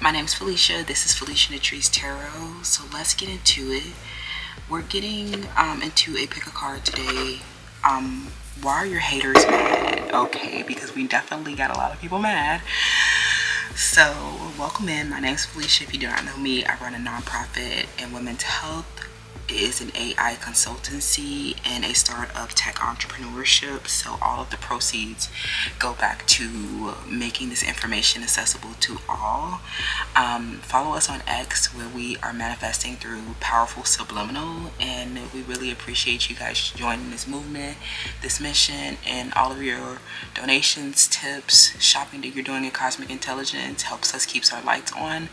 My name's Felicia. This is Felicia and the Trees Tarot. So let's get into it. We're getting into a pick a card today. Why are your haters mad? Okay, because we definitely got a lot of people mad. So welcome in. My name's Felicia. If you do not know me, I run a nonprofit in women's health. It is an AI consultancy and a startup tech entrepreneurship. So all of the proceeds go back to making this information accessible to all. Follow us on X, where we are manifesting through powerful subliminal, and we really appreciate you guys joining this movement, this mission, and all of your donations, tips, shopping that you're doing in Cosmic Intelligence helps us keep our lights on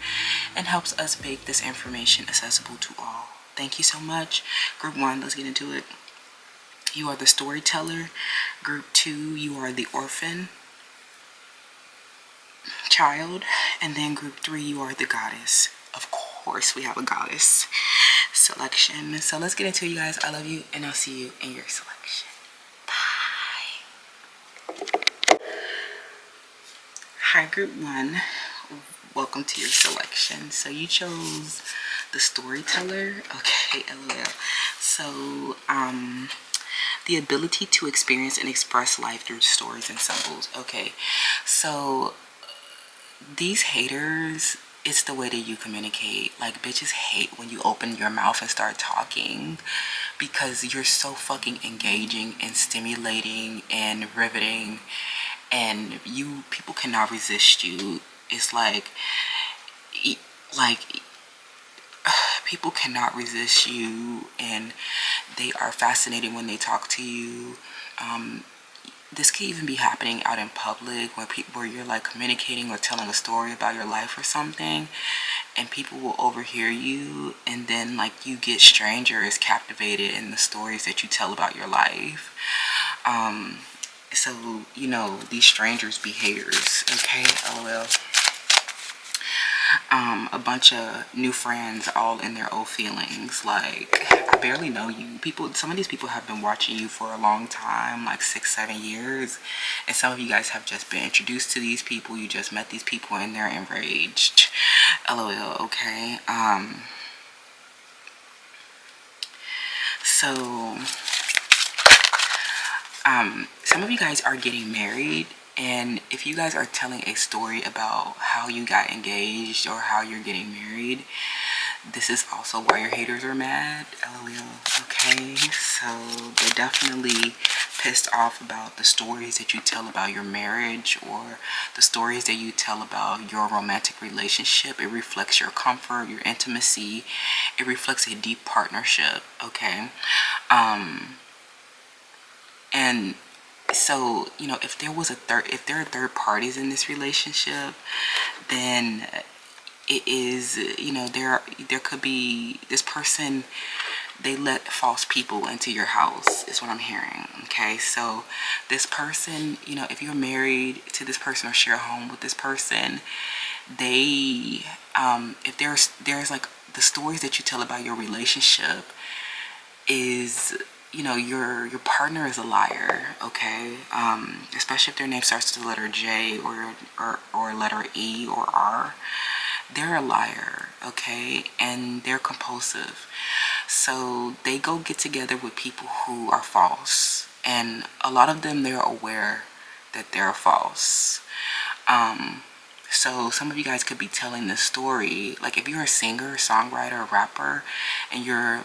and helps us make this information accessible to all. Thank you so much. Group 1, let's get into it. You are the storyteller. Group 2, you are the orphan child. And then group 3, you are the goddess. Of course, we have a goddess selection. So let's get into it, you guys. I love you, and I'll see you in your selection. Bye. Hi, group 1. Welcome to your selection. So you chose the storyteller. Okay, LOL. So the ability to experience and express life through stories and symbols. Okay, so these haters, it's the way that you communicate. Like, bitches hate when you open your mouth and start talking, because you're so fucking engaging and stimulating and riveting, and people cannot resist you. It's like people cannot resist you, and they are fascinating when they talk to you. This could even be happening out in public, where you're like communicating or telling a story about your life or something, and people will overhear you, and then like you get strangers captivated in the stories that you tell about your life. So you know, these strangers be haters. Okay, LOL. A bunch of new friends all in their old feelings. Like, I barely know you. Some of these people have been watching you for a long time, like 6-7 years, and some of you guys have just been introduced to these people. You just met these people and they're enraged. LOL. Okay. So some of you guys are getting married, and if you guys are telling a story about how you got engaged or how you're getting married, this is also why your haters are mad. LOL. Okay, so they're definitely pissed off about the stories that you tell about your marriage, or the stories that you tell about your romantic relationship. It reflects your comfort, your intimacy. It reflects a deep partnership. Okay. And so, you know, if there are third parties in this relationship, then it is, you know, there could be this person, they let false people into your house, is what I'm hearing. Okay, so this person, you know, if you're married to this person or share a home with this person, they if there's like the stories that you tell about your relationship is, you know, your partner is a liar. Okay, especially if their name starts with the letter J or letter E or R. They're a liar. Okay, and they're compulsive. So they go get together with people who are false, and a lot of them, they're aware that they're false. So some of you guys could be telling this story, like if you're a singer, songwriter, rapper, and you're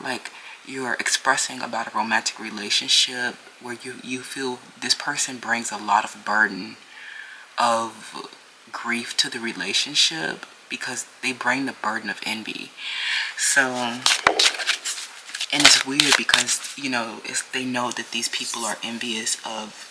expressing about a romantic relationship where you feel this person brings a lot of burden of grief to the relationship, because they bring the burden of envy. So, and it's weird because, you know, they know that these people are envious of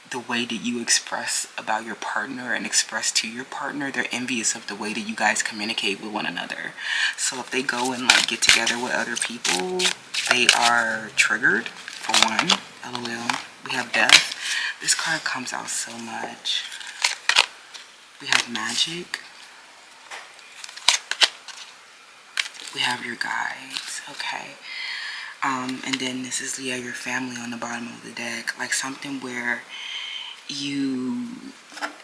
the way that you express about your partner and express to your partner. They're envious of the way that you guys communicate with one another. So if they go and like get together with other people, they are triggered, for one. LOL. We have death. This card comes out so much. We have magic. We have your guides. Okay. And then this is, yeah, your family on the bottom of the deck. Like something where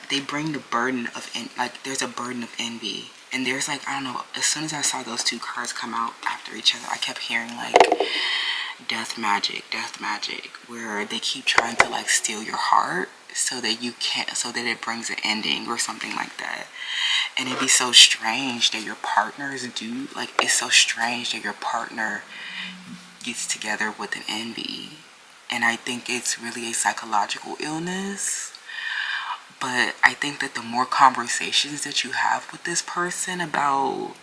they bring the burden of, like there's a burden of envy. And there's like, I don't know, as soon as I saw those two cards come out after each other, I kept hearing like death magic, where they keep trying to like steal your heart so that you can't, so that it brings an ending or something like that. And it'd be so strange that your partners do, like, it's so strange that your partner gets together with an envy. And I think it's really a psychological illness. But I think that the more conversations that you have with this person about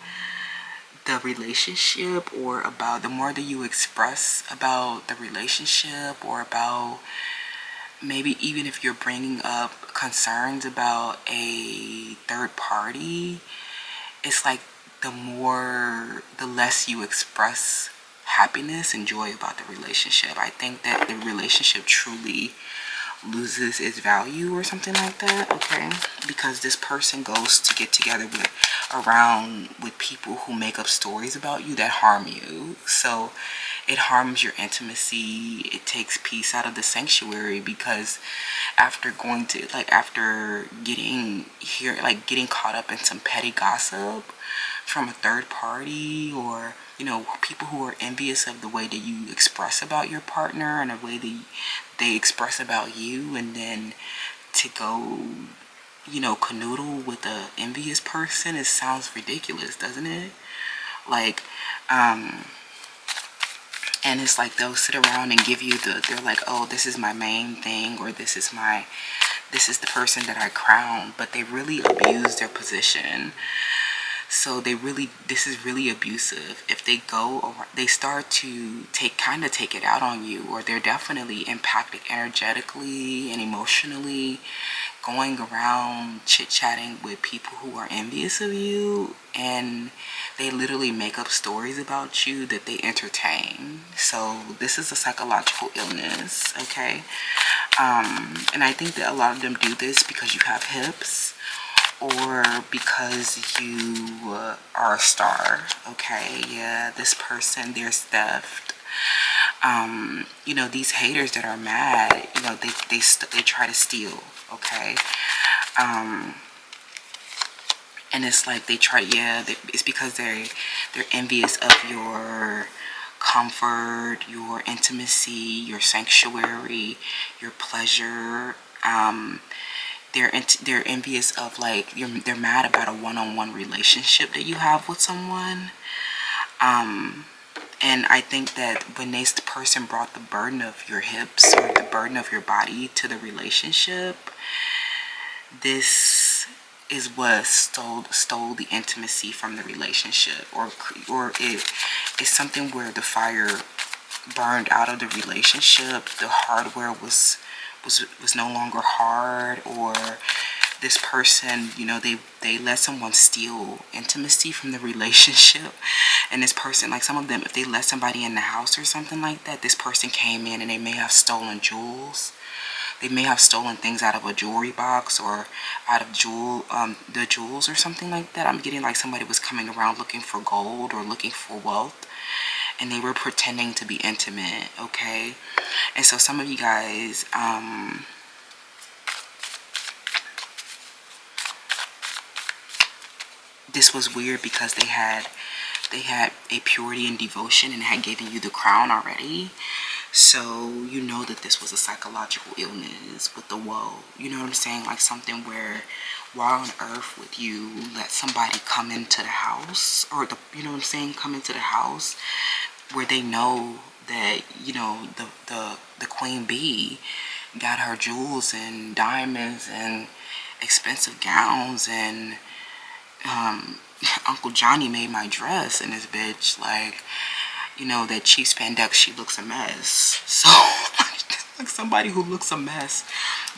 the relationship, or about the more that you express about the relationship, or about maybe even if you're bringing up concerns about a third party, it's like the less you express happiness and joy about the relationship. I think that the relationship truly loses its value or something like that, okay? Because this person goes to get together with people who make up stories about you that harm you. So it harms your intimacy. It takes peace out of the sanctuary, because after getting caught up in some petty gossip from a third party, or people who are envious of the way that you express about your partner and the way that they express about you, and then to go canoodle with a envious person, it sounds ridiculous, doesn't it? Like and it's like they'll sit around and give you they're like, oh, this is my main thing, or this is the person that I crown, but they really abuse their position. So this is really abusive. If they go, or they start to take it out on you, or they're definitely impacted energetically and emotionally, going around chit-chatting with people who are envious of you, and they literally make up stories about you that they entertain. So this is a psychological illness, okay? And I think that a lot of them do this because you have hips, or because you are a star, okay? Yeah, this person, there's theft. These haters that are mad, they try to steal, okay? And it's like it's because they're envious of your comfort, your intimacy, your sanctuary, your pleasure. They're envious of, like, they're mad about a one-on-one relationship that you have with someone. And I think that when this person brought the burden of your hips or the burden of your body to the relationship, this is what stole the intimacy from the relationship, or it is something where the fire burned out of the relationship. The hardware was no longer hard, or this person, they let someone steal intimacy from the relationship. And this person, like, some of them, if they let somebody in the house or something like that, this person came in and they may have stolen jewels. They may have stolen things out of a jewelry box, or out of the jewels or something like that. I'm getting like somebody was coming around looking for gold or looking for wealth, and they were pretending to be intimate, okay? And so some of you guys, this was weird because they had a purity and devotion and had given you the crown already. So you know that this was a psychological illness with the woe. You know what I'm saying? Like something where, while on earth with you, let somebody come into the house, or you know what I'm saying, come into the house where they know that, the queen bee got her jewels and diamonds and expensive gowns, and Uncle Johnny made my dress, and this bitch, like, that cheap spandex, she looks a mess. So, like somebody who looks a mess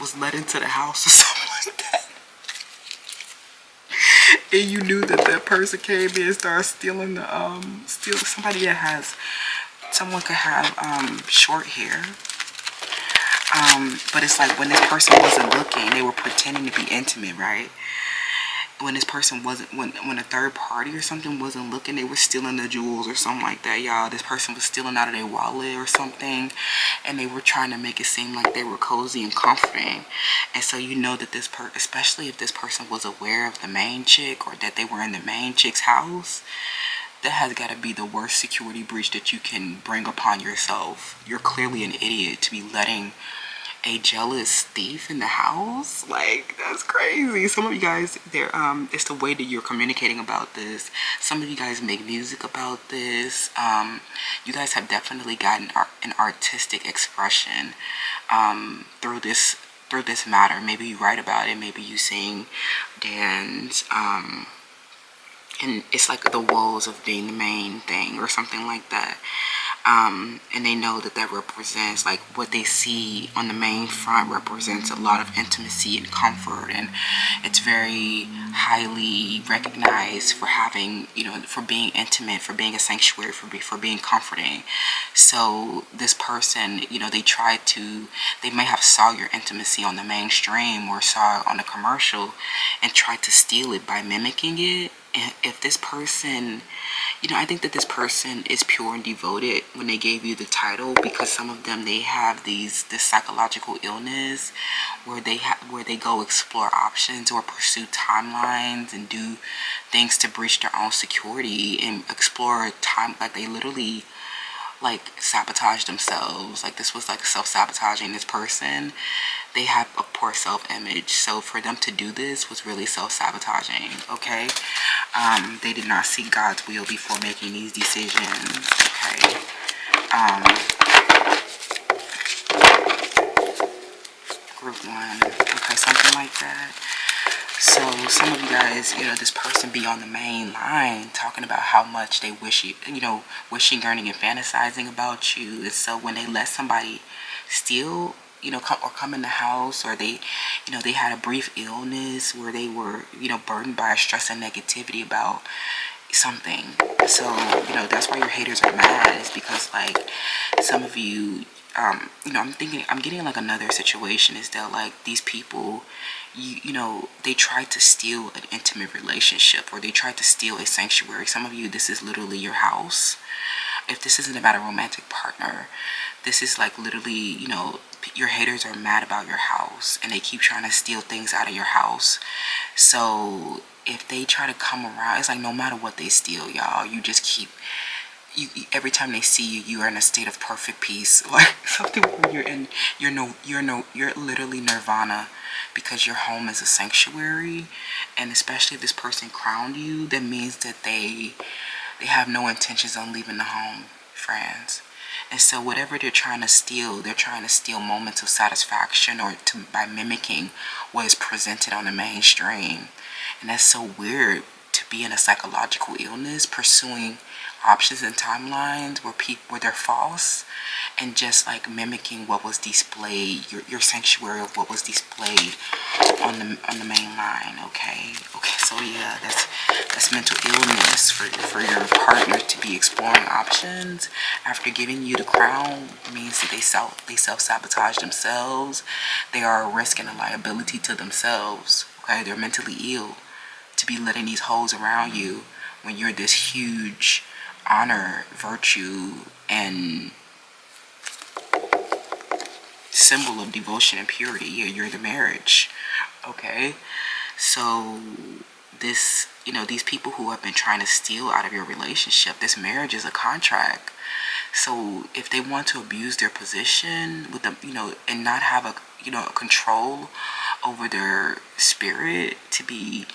was let into the house or something like that. And you knew that person came in and started stealing somebody that has, someone could have short hair. But it's like when this person wasn't looking, they were pretending to be intimate, right? when this person wasn't, when a third party or something wasn't looking, they were stealing the jewels or something like that, y'all. This person was stealing out of their wallet or something, and they were trying to make it seem like they were cozy and comforting. And so you know that especially if this person was aware of the main chick, or that they were in the main chick's house, that has got to be the worst security breach that you can bring upon yourself. You're clearly an idiot to be letting a jealous thief in the house. Like, that's crazy. Some of you guys, it's the way that you're communicating about this. Some of you guys make music about this. You guys have definitely gotten an artistic expression through this matter. Maybe you write about it, maybe you sing, dance, and it's like the woes of being the main thing or something like that. And they know that represents, like, what they see on the main front represents a lot of intimacy and comfort, and it's very highly recognized for having, for being intimate, for being a sanctuary, for being comforting. So this person, they may have saw your intimacy on the mainstream or saw it on a commercial and tried to steal it by mimicking it. And if this person, I think that this person is pure and devoted when they gave you the title, because some of them, they have this psychological illness where they go explore options or pursue timelines and do things to breach their own security and explore time, like they literally like sabotage themselves. Like, this was like self-sabotaging this person. They have a poor self-image, so for them to do this was really self-sabotaging. Okay, they did not seek God's will before making these decisions. Okay, group one. Okay, something like that. So some of you guys, this person be on the main line talking about how much they wishing, yearning, and fantasizing about you. And so when they let somebody steal, come in the house, or they had a brief illness where they were, burdened by stress and negativity about something. So, that's why your haters are mad, is because, like, some of you, I'm getting like another situation is that, like, these people, they tried to steal an intimate relationship, or they tried to steal a sanctuary. Some of you, this is literally your house. If this isn't about a romantic partner, this is like literally, your haters are mad about your house and they keep trying to steal things out of your house. So if they try to come around, it's like no matter what they steal, y'all, you just keep, every time they see you, you are in a state of perfect peace, like something where you're literally nirvana, because your home is a sanctuary. And especially if this person crowned you, that means that they have no intentions on leaving the home, friends. And so whatever they're trying to steal moments of satisfaction, or by mimicking what is presented on the mainstream. And that's so weird, to be in a psychological illness, pursuing options and timelines where they're false, and just like mimicking what was displayed, your sanctuary of what was displayed on the main line. Okay, so yeah, that's mental illness for your partner to be exploring options after giving you the crown. Means that they self-sabotage themselves. They are a risk and a liability to themselves. Okay, they're mentally ill to be letting these hoes around you when you're this huge honor, virtue, and symbol of devotion and purity. Yeah, you're the marriage. Okay, so this, these people who have been trying to steal out of your relationship, this marriage is a contract. So if they want to abuse their position with them, and not have a control over their spirit, to be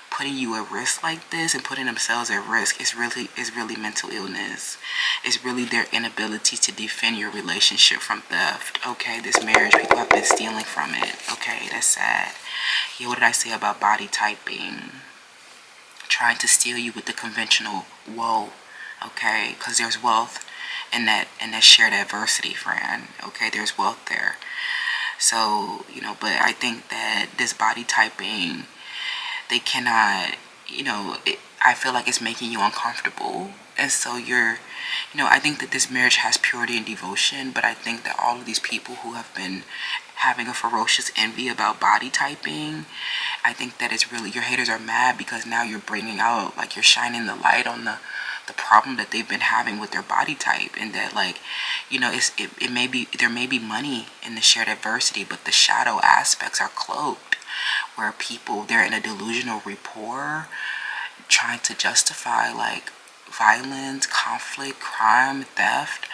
putting you at risk like this and putting themselves at risk, is really mental illness. It's really their inability to defend your relationship from theft. Okay, this marriage, people have been stealing from it. Okay, that's sad. Yeah, what did I say about body typing? Trying to steal you with the conventional woe. Okay, because there's wealth in that shared adversity, friend. Okay, there's wealth there. So, but I think that this body typing, they cannot, I feel like it's making you uncomfortable, And so I think that this marriage has purity and devotion, but I think that all of these people who have been having a ferocious envy about body typing, I think that it's really, your haters are mad because now you're bringing out, like, you're shining the light on the problem that they've been having with their body type. And that, like, it may be, there may be money in the shared adversity, but the shadow aspects are cloaked, where people, they're in a delusional rapport trying to justify, like, violence, conflict, crime, theft,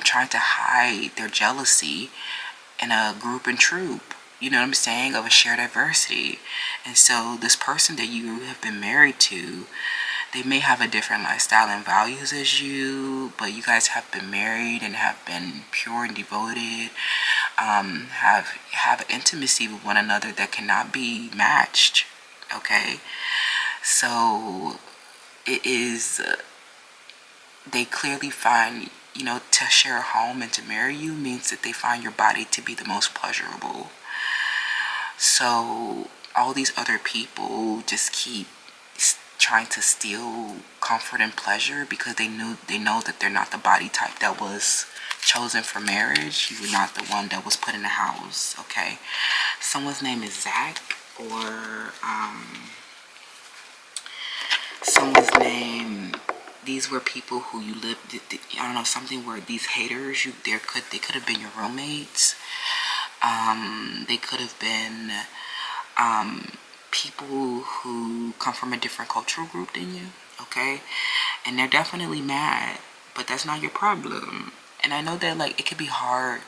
trying to hide their jealousy in a group and troop, you know what I'm saying, of a shared adversity. And so this person that you have been married to, they may have a different lifestyle and values as you, but you guys have been married and have been pure and devoted, have intimacy with one another that cannot be matched. Okay, so it is, they clearly find, to share a home and to marry you means that they find your body to be the most pleasurable. So all these other people just keep trying to steal comfort and pleasure because they know that they're not the body type that was chosen for marriage. You were not the one that was put in the house. Okay, someone's name is Zach, or someone's name, these were people who you lived, I don't know, something where these haters, they could have been your roommates. They could have been people who come from a different cultural group than you. Okay, and they're definitely mad, but that's not your problem. And I know that, like, it could be hard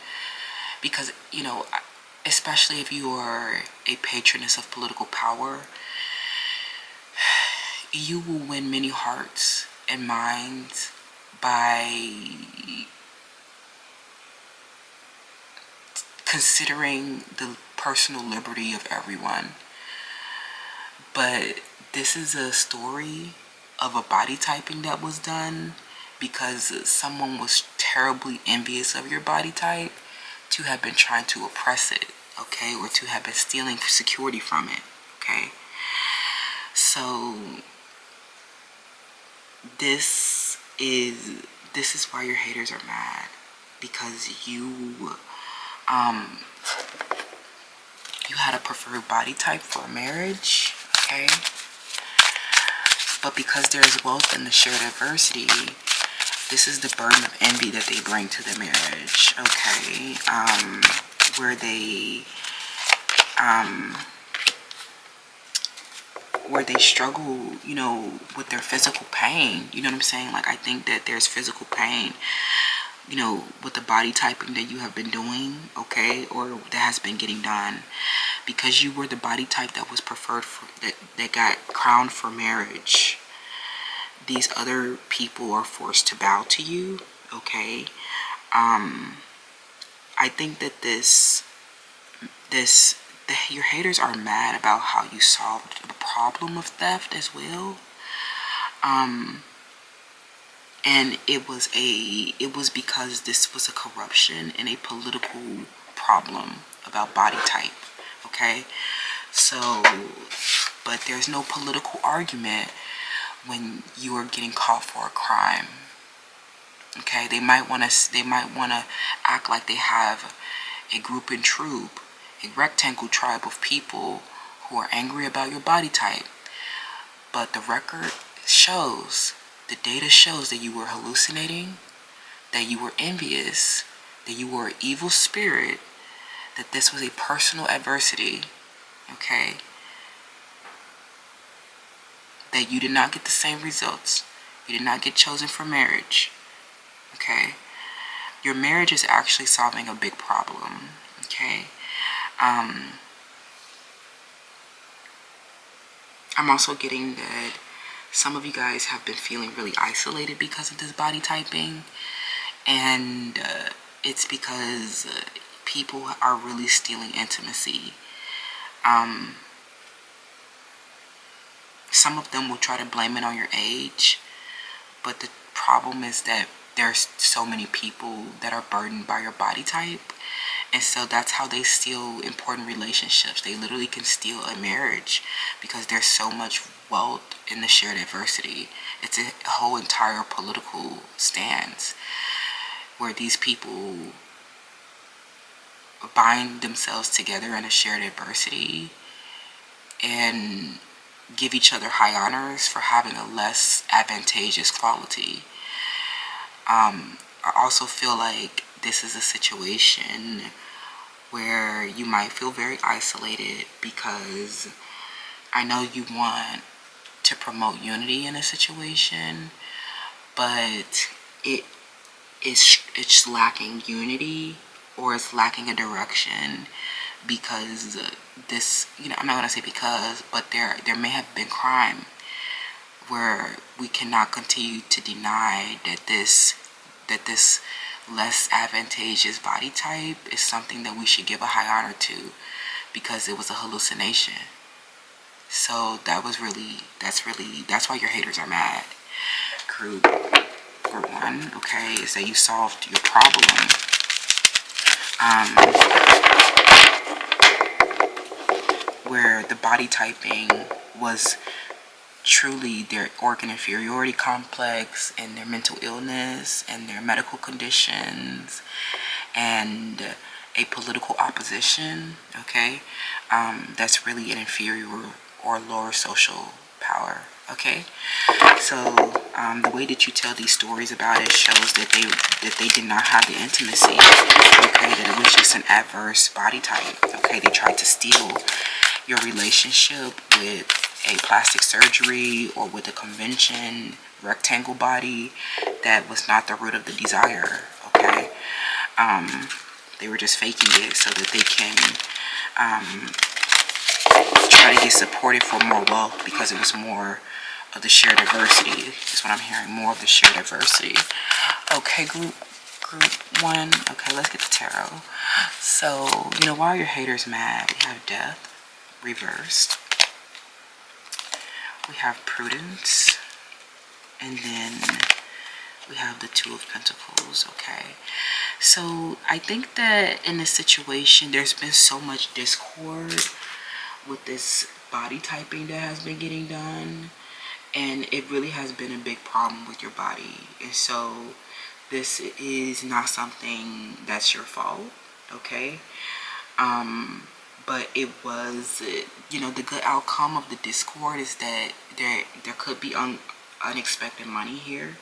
because, especially if you are a patroness of political power, you will win many hearts and minds by considering the personal liberty of everyone. But this is a story of a body typing that was done because someone was terribly envious of your body type to have been trying to oppress it, okay, or to have been stealing security from it, okay. So this is why your haters are mad, because you had a preferred body type for marriage, okay? But because there is wealth in the shared adversity, this is the burden of envy that they bring to the marriage, okay? Where they struggle, with their physical pain. You know what I'm saying? Like, I think that there's physical pain, with the body typing that you have been doing, okay, or that has been getting done, because you were the body type that was preferred for, that got crowned for marriage. These other people are forced to bow to you, okay. I think that your haters are mad about how you solved the problem of theft as well. And it was because this was a corruption and a political problem about body type, okay? So, but there's no political argument when you are getting caught for a crime, okay? They might want to act like they have a group and troop, a rectangle tribe of people who are angry about your body type, but the record shows, the data shows that you were hallucinating, that you were envious, that you were an evil spirit, that this was a personal adversity, okay? That you did not get the same results. You did not get chosen for marriage, okay? Your marriage is actually solving a big problem, okay? I'm also getting that some of you guys have been feeling really isolated because of this body typing, and it's because people are really stealing intimacy. Some of them will try to blame it on your age, but the problem is that there's so many people that are burdened by your body type, and so that's how they steal important relationships. They literally can steal a marriage because there's so much wealth in the shared adversity, It's a whole entire political stance where these people bind themselves together in a shared adversity and give each other high honors for having a less advantageous quality. I also feel like this is a situation where you might feel very isolated, because I know you want to promote unity in a situation, but it's lacking unity, or it's lacking a direction, because this, I'm not gonna say because, but there may have been crime where we cannot continue to deny that this less advantageous body type is something that we should give a high honor to, because it was a hallucination. So that's why your haters are mad. Group 1, okay, is that you solved your problem. Where the body typing was truly their organ inferiority complex, and their mental illness, and their medical conditions, and a political opposition, okay, that's really an inferior or lower social power, okay. So the way that you tell these stories about it shows that they did not have the intimacy, okay, that it was just an adverse body type, okay. They tried to steal your relationship with a plastic surgery or with a convention rectangle body that was not the root of the desire, okay. They were just faking it so that they can try to get supported for more wealth, because it was more of the shared adversity. That's what I'm hearing, more of the shared adversity. Okay, group 1. Okay, let's get the tarot. So, why are your haters mad? We have death reversed. We have prudence. And then we have the 2 of Pentacles, okay. So I think that in this situation, there's been so much discord with this body typing that has been getting done, and it really has been a big problem with your body. And so this is not something that's your fault, okay. But it was, the good outcome of the discord is that there could be unexpected money here,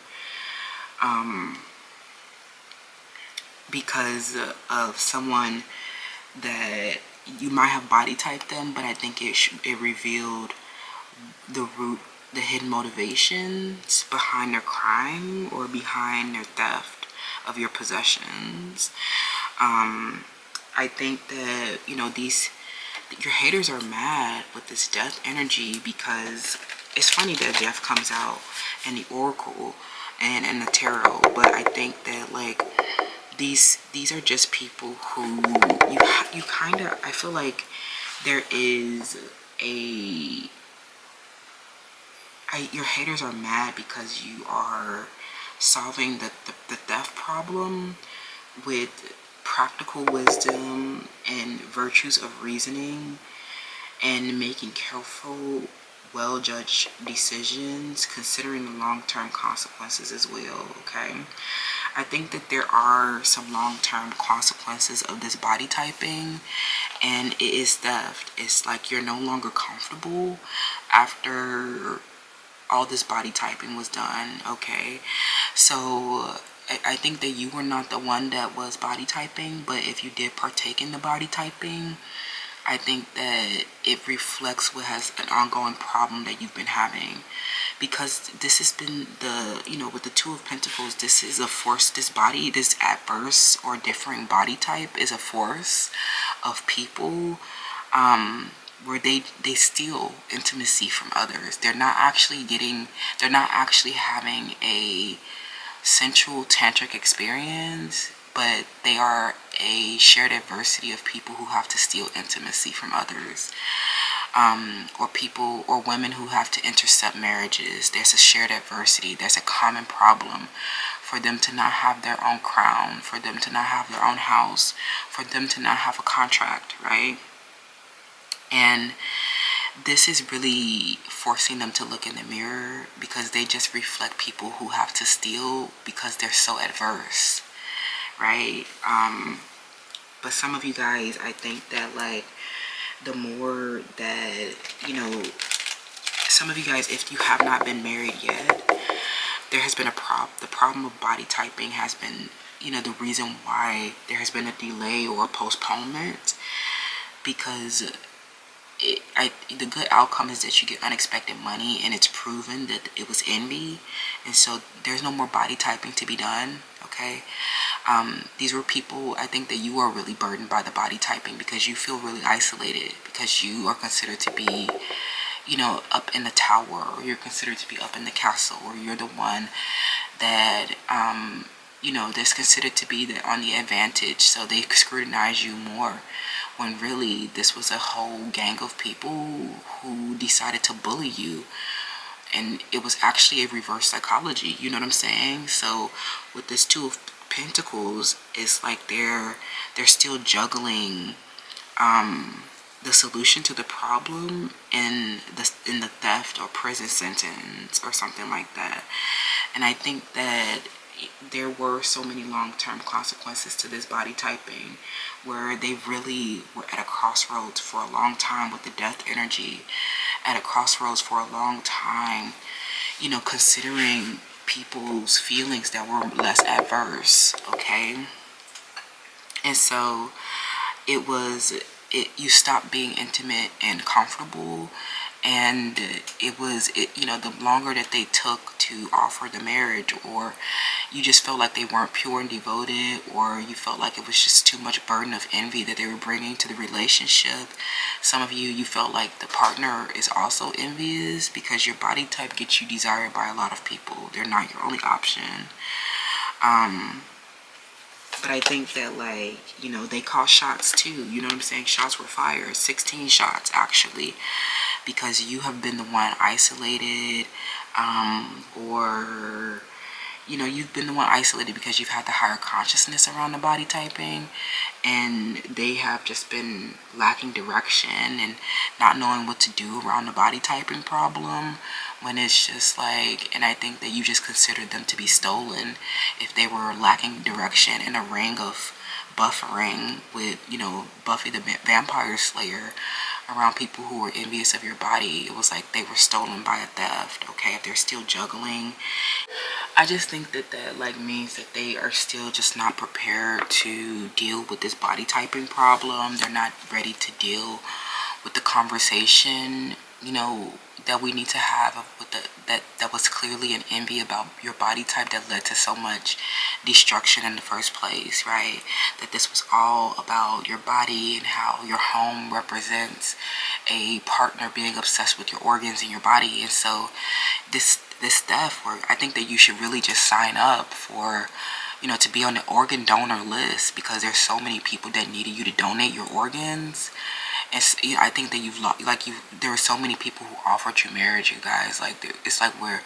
because of someone that you might have body typed them, but I think it revealed the hidden motivations behind their crime or behind their theft of your possessions. I think that your haters are mad with this death energy, because it's funny that death comes out in the oracle and in the tarot, but I think that these are just people who you kind of, I feel like there is your haters are mad because you are solving the theft problem with practical wisdom and virtues of reasoning, and making careful, well-judged decisions, considering the long-term consequences as well, okay. I think that there are some long-term consequences of this body typing, and it is theft. It's like you're no longer comfortable after all this body typing was done, okay. So I think that you were not the one that was body typing, but if you did partake in the body typing, I think that it reflects what has an ongoing problem that you've been having, because this has been with the 2 of Pentacles, this is a force. This adverse or differing body type is a force of people where they steal intimacy from others. They're not actually having a sensual tantric experience, but they are a shared adversity of people who have to steal intimacy from others, or people or women who have to intercept marriages. There's a shared adversity. There's a common problem for them to not have their own crown, for them to not have their own house, for them to not have a contract, right? And this is really forcing them to look in the mirror, because they just reflect people who have to steal because they're so adverse, right? But some of you guys, I think that like the more that, you know, some of you guys, if you have not been married yet, there has been the problem of body typing has been, you know, the reason why there has been a delay or a postponement, because the good outcome is that you get unexpected money, and it's proven that it was envy, and so there's no more body typing to be done. Okay, these were people, I think that you are really burdened by the body typing because you feel really isolated, because you are considered to be, you know, up in the tower, or you're considered to be up in the castle, or you're the one that you know, that's considered to be on the advantage, so they scrutinize you more, when really this was a whole gang of people who decided to bully you, and it was actually a reverse psychology, you know what I'm saying? So with this Two of Pentacles, it's like they're still juggling the solution to the problem in the theft or prison sentence or something like that. And I think that there were so many long-term consequences to this body typing, where they really were at a crossroads for a long time with the death energy, at a crossroads for a long time, you know, considering people's feelings that were less adverse. Okay, and so you stopped being intimate and comfortable, and you know, the longer that they took to offer the marriage, or you just felt like they weren't pure and devoted, or you felt like it was just too much burden of envy that they were bringing to the relationship. Some of you felt like the partner is also envious, because your body type gets you desired by a lot of people. They're not your only option. But I think that, like, you know, they call shots too. You know what I'm saying? Shots were fired. 16 shots, actually. Because you have been the one isolated. Or, you know, you've been the one isolated because you've had the higher consciousness around the body typing. And they have just been lacking direction and not knowing what to do around the body typing problem, when it's just like, and I think that you just considered them to be stolen if they were lacking direction in a ring of buffering with, you know, Buffy the Vampire Slayer around people who were envious of your body. It was like they were stolen by a theft. Okay, if they're still juggling, I just think that like means that they are still just not prepared to deal with this body typing problem. They're not ready to deal with the conversation, you know, that we need to have with that was clearly an envy about your body type that led to so much destruction in the first place, right? That this was all about your body and how your home represents a partner being obsessed with your organs and your body. And so this stuff, where I think that you should really just sign up for, you know, to be on the organ donor list, because there's so many people that needed you to donate your organs. And I think that there were so many people who offered you marriage, you guys. Like, it's like where,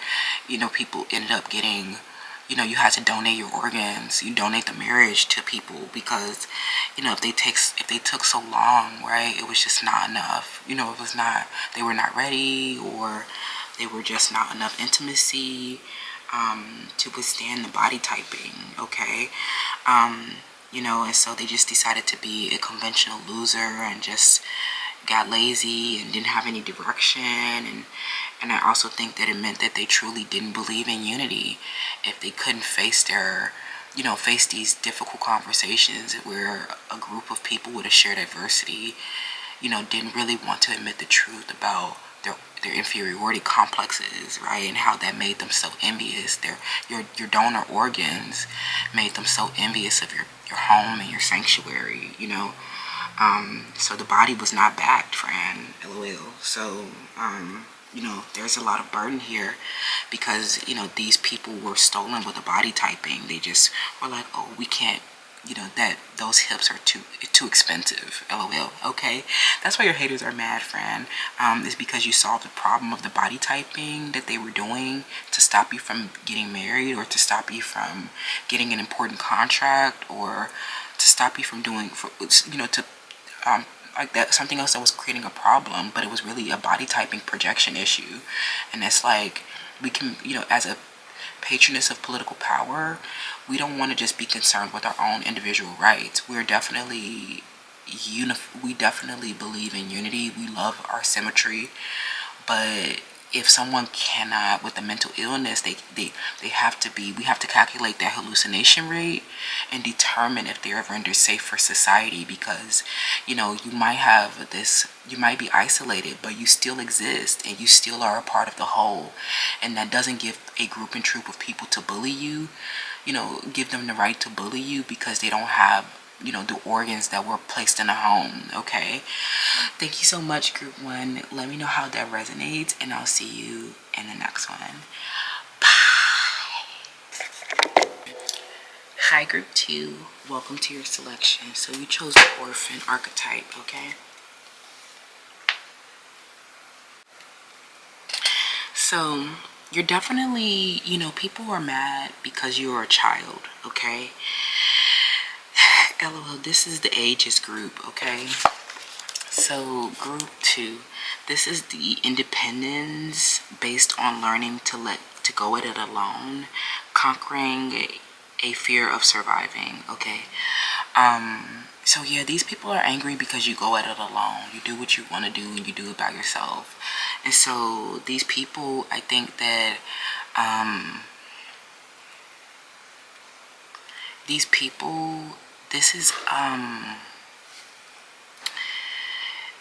you know, people ended up getting, you know, you had to donate your organs. You donate the marriage to people because, you know, if they took so long, right, it was just not enough. You know, they were not ready, or they were just not enough intimacy to withstand the body typing. Okay. You know, and so they just decided to be a conventional loser and just got lazy and didn't have any direction. And I also think that it meant that they truly didn't believe in unity if they couldn't face these difficult conversations where a group of people with a shared adversity, you know, didn't really want to admit the truth about their inferiority complexes, right? And how that made them so envious. Your donor organs made them so envious of your home and your sanctuary, you know. So the body was not backed, Fran, LOL. So, you know, there's a lot of burden here because, you know, these people were stolen with the body typing. They just were like, oh, we can't, you know, that those hips are too expensive, LOL. Okay, that's why your haters are mad, Fran. Is because you solved the problem of the body typing that they were doing to stop you from getting married, or to stop you from getting an important contract, or to stop you from doing, you know, to like that, something else that was creating a problem, but it was really a body typing projection issue. And it's like, we can, you know, as a patroness of political power, we don't want to just be concerned with our own individual rights. We're definitely we definitely believe in unity. We love our symmetry. But if someone cannot, with a mental illness, they have to be, we have to calculate their hallucination rate and determine if they're rendered safe for society. Because, you know, you might have this, you might be isolated, but you still exist and you still are a part of the whole. And that doesn't give a group and troop of people to bully you, you know, give them the right to bully you because they don't have, you know, the organs that were placed in a home. Okay, thank you so much, group 1. Let me know how that resonates, and I'll see you in the next one. Bye. Hi, group 2. Welcome to your selection. So you chose the orphan archetype. Okay, so you're definitely, you know, people are mad because you're a child. Okay, LOL, this is the ages group. Okay, so group 2, this is the independence based on learning to go at it alone, conquering a fear of surviving. Okay, so yeah, these people are angry because you go at it alone. You do what you want to do and you do it by yourself. And so these people, I think that these people, this is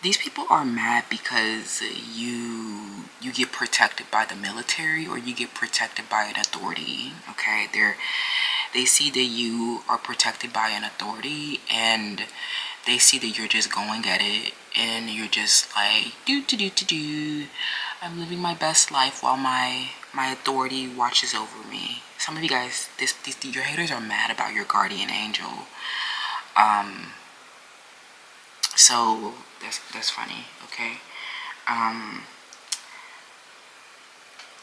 these people are mad because you get protected by the military, or you get protected by an authority. Okay, they see that you are protected by an authority, and they see that you're just going at it, and you're just like do. I'm living my best life while my authority watches over me. Some of you guys, your haters are mad about your guardian angel. So that's funny. Okay,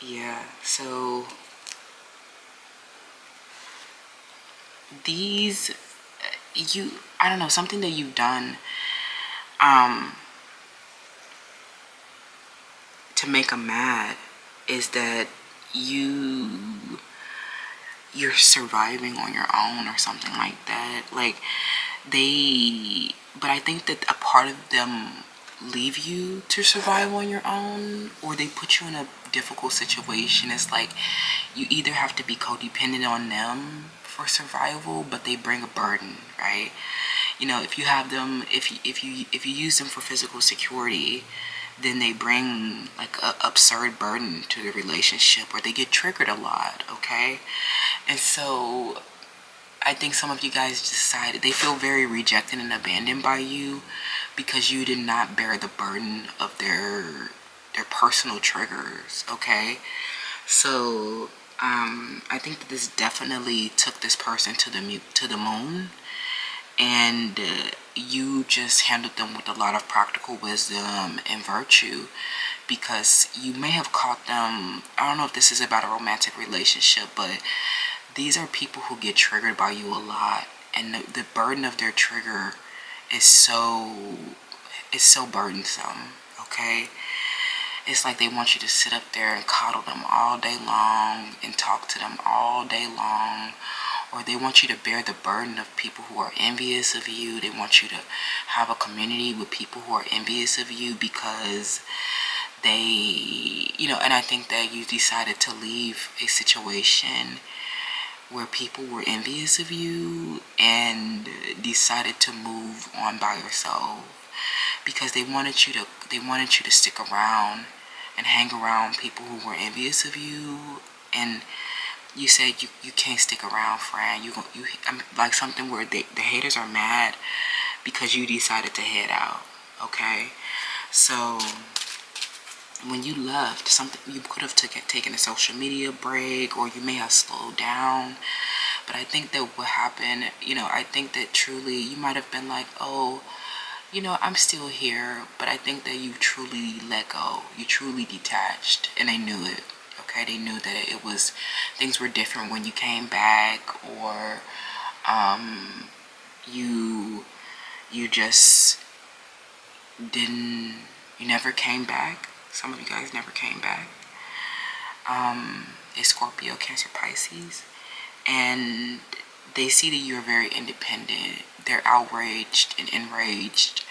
yeah, so these, I don't know, something that you've done to make them mad is that you're surviving on your own or something like that. Like, but I think that a part of them leave you to survive on your own, or they put you in a difficult situation. It's like you either have to be codependent on them for survival, but they bring a burden, right? You know, if you have them, if you use them for physical security, then they bring like a absurd burden to the relationship, or they get triggered a lot. Okay, and so I think some of you guys decided, they feel very rejected and abandoned by you because you did not bear the burden of their personal triggers. Okay, so I think that this definitely took this person to the moon, and you just handled them with a lot of practical wisdom and virtue, because you may have caught them. I don't know if this is about a romantic relationship, but these are people who get triggered by you a lot, and the burden of their trigger is so burdensome. Okay, it's like they want you to sit up there and coddle them all day long and talk to them all day long, or they want you to bear the burden of people who are envious of you. They want you to have a community with people who are envious of you because they, you know, and I think that you decided to leave a situation where people were envious of you and decided to move on by yourself because they wanted you to stick around and hang around people who were envious of you. And you said you can't stick around, friend. I'm like something where the haters are mad because you decided to head out. Okay, so when you left, something you could have taken a social media break, or you may have slowed down. But I think that what happened, you know, I think that truly you might have been like, oh, you know, I'm still here. But I think that you truly let go. You truly detached, and they knew it. Okay, they knew that it was, things were different when you came back, or you just you never came back. Some of you guys never came back. It's Scorpio, Cancer, Pisces. And they see that you're very independent. They're outraged and enraged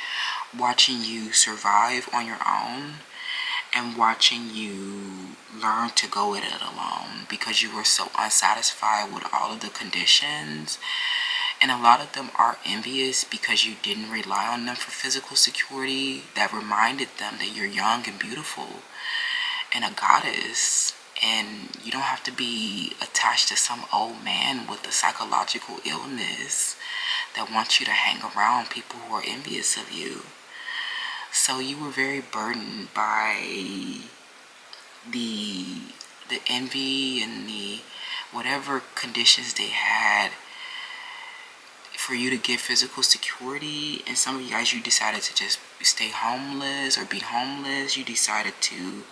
watching you survive on your own and watching you learn to go at it alone because you were so unsatisfied with all of the conditions. And a lot of them are envious because you didn't rely on them for physical security. That reminded them that you're young and beautiful and a goddess. And you don't have to be attached to some old man with a psychological illness that wants you to hang around people who are envious of you. So you were very burdened by the envy and the whatever conditions they had for you to get physical security. And some of you guys, you decided to just stay homeless or be homeless. You decided to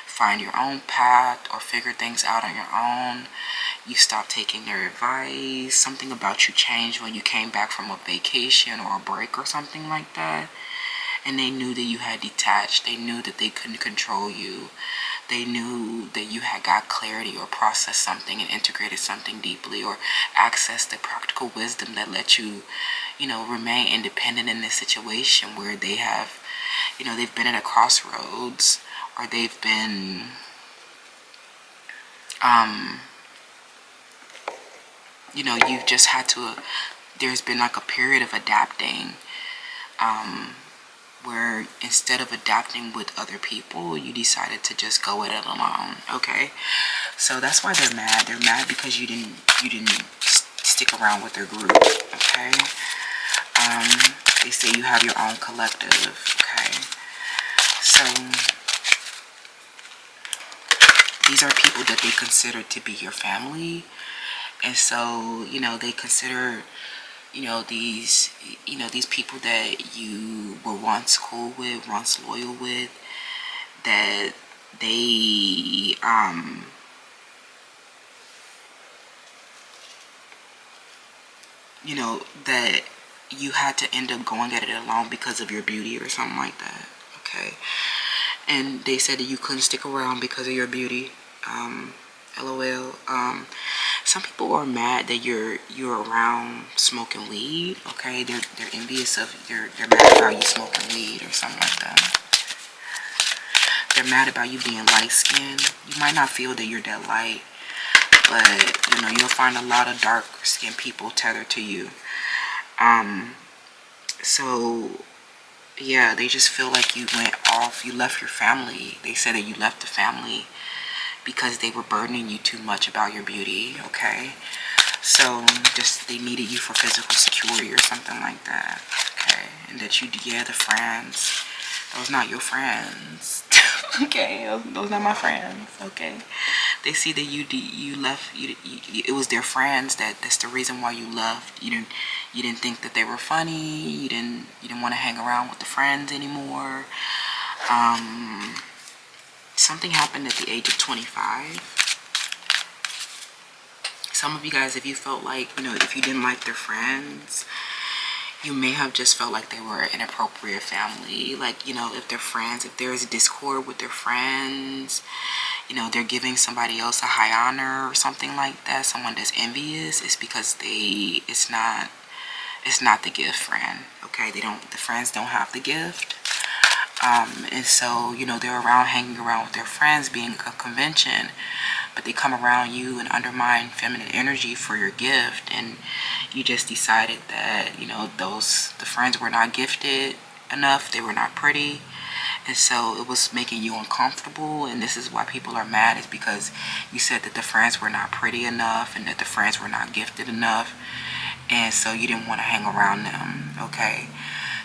find your own path or figure things out on your own. You stopped taking their advice. Something about you changed when you came back from a vacation or a break or something like that. And they knew that you had detached. They knew that they couldn't control you. They knew that you had got clarity or processed something and integrated something deeply or accessed the practical wisdom that let you, remain independent in this situation where they have, they've been at a crossroads, or they've been, you've just had to, there's been like a period of adapting, where instead of adapting with other people, you decided to just go it alone. Okay, so that's why they're mad. They're mad because you didn't stick around with their group. Okay, they say you have your own collective. Okay, so these are people that they consider to be your family, and so they consider these people that you were once cool with, once loyal with, that they that you had to end up going at it alone because of your beauty or something like that. Okay, and they said that you couldn't stick around because of your beauty. LOL. Some people are mad that you're around smoking weed. Okay, they're envious of they're mad about you smoking weed or something like that. They're mad about you being light skinned. You might not feel that you're that light, but you'll find a lot of dark skinned people tethered to you. So yeah, they just feel like you went off. You left your family. They said that you left the family because they were burdening you too much about your beauty. Okay, so just they needed you for physical security or something like that. Okay, and that the friends, those not your friends. Okay, those not my friends. Okay, they see that you left. It was their friends that's the reason why you left. You didn't think that they were funny. You didn't want to hang around with the friends anymore. Something happened at the age of 25. Some of you guys, if you felt like, if you didn't like their friends, you may have just felt like they were an inappropriate family. Like, if they're friends, if there's discord with their friends, they're giving somebody else a high honor or something like that, someone that's envious, it's because it's not the gift friend. Okay, the friends don't have the gift. And so, they're hanging around with their friends, being a convention, but they come around you and undermine feminine energy for your gift, and you just decided that, the friends were not gifted enough, they were not pretty, and so it was making you uncomfortable. And this is why people are mad, is because you said that the friends were not pretty enough and that the friends were not gifted enough, and so you didn't want to hang around them. Okay,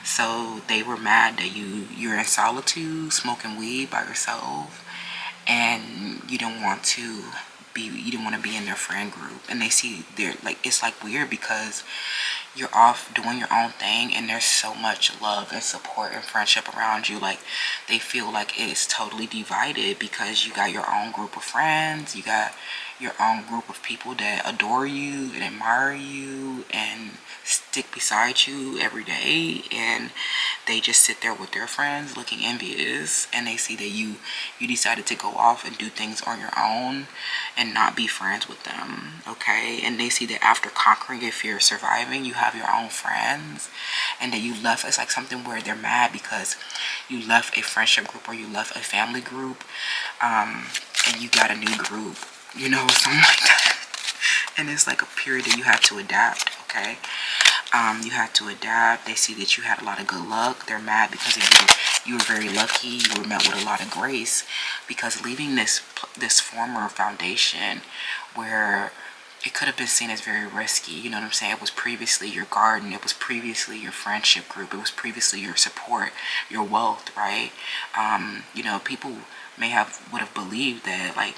so they were mad that you're in solitude, smoking weed by yourself, and you didn't want to be in their friend group. And they see it's like weird because you're off doing your own thing and there's so much love and support and friendship around you. Like, they feel like it is totally divided because you got your own group of friends, you got your own group of people that adore you and admire you and stick beside you every day, and they just sit there with their friends looking envious, and they see that you decided to go off and do things on your own and not be friends with them, okay? And they see that after conquering your fear of surviving, you have your own friends, and that you left. It's like something where they're mad because you left a friendship group or you left a family group, and you got a new group, you know, something like that. And it's like a period that you have to adapt, okay? You had to adapt. They see that you had a lot of good luck. They're mad because you were very lucky. You were met with a lot of grace, because leaving this former foundation where it could have been seen as very risky, you know what I'm saying? It was previously your garden. It was previously your friendship group. It was previously your support, your wealth, right? You know, people would have believed that, like,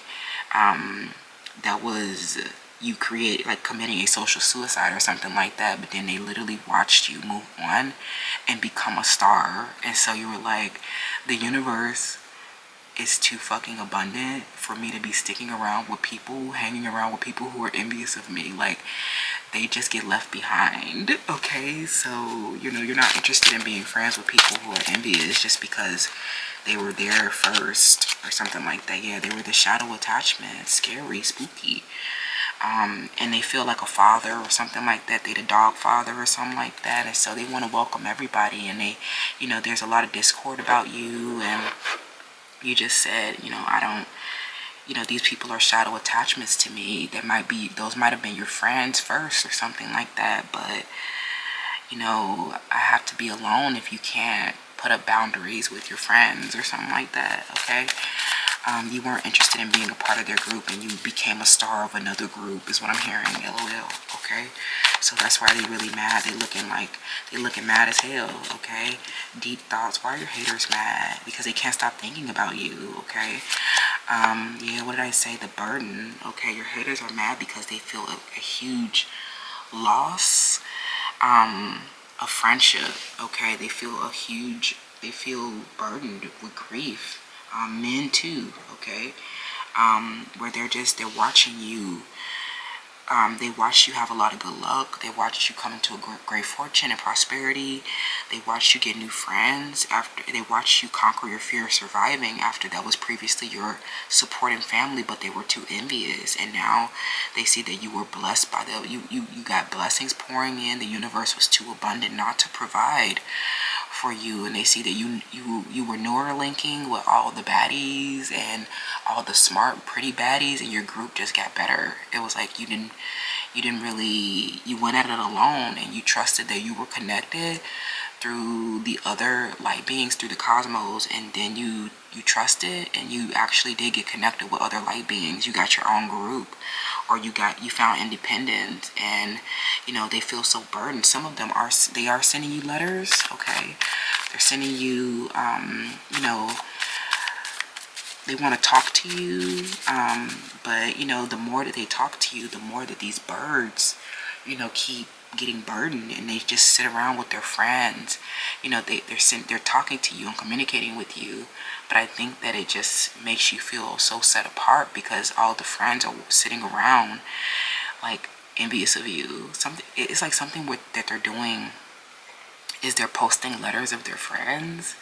that was you create, like, committing a social suicide or something like that, but then they literally watched you move on and become a star. And so you were like, the universe is too fucking abundant for me to be sticking around with people, hanging around with people who are envious of me. Like, they just get left behind, okay? So, you know, you're not interested in being friends with people who are envious just because they were there first or something like that. Yeah, they were the shadow attachment, scary, spooky. And they feel like a father or something like that. They the dog father or something like that. And so they want to welcome everybody. And they, you know, there's a lot of discord about you. And you just said, you know, I don't, you know, these people are shadow attachments to me. Those might have been your friends first or something like that. But, you know, I have to be alone if you can't put up boundaries with your friends or something like that, okay? You weren't interested in being a part of their group, and you became a star of another group, is what I'm hearing, LOL, okay? So that's why they're really mad. They looking mad as hell, okay? Deep thoughts. Why are your haters mad? Because they can't stop thinking about you, okay? Yeah, what did I say? The burden, okay? Your haters are mad because they feel a huge loss of friendship, okay? They feel burdened with grief. Men too, okay? Where they're watching you. They watch you have a lot of good luck. They watch you come into a great fortune and prosperity. They watch you get new friends. They watch you conquer your fear of surviving after that was previously your support and family, but they were too envious. And now they see that you were blessed by them. You got blessings pouring in. The universe was too abundant not to provide for you, and they see that you were Neuralinking with all the baddies and all the smart, pretty baddies, and your group just got better. It was like you went at it alone, and you trusted that you were connected through the other light beings, through the cosmos, and then you trusted, and you actually did get connected with other light beings. You got your own group, or you found independence, and you know, they feel so burdened. Some of them are sending you letters, okay? They're sending you, you know, they want to talk to you, but you know, the more that they talk to you, the more that these birds, you know, keep getting burdened, and they just sit around with their friends. You know, they're talking to you and communicating with you, but I think that it just makes you feel so set apart because all the friends are sitting around like envious of you. It's like something that they're doing is they're posting letters of their friends,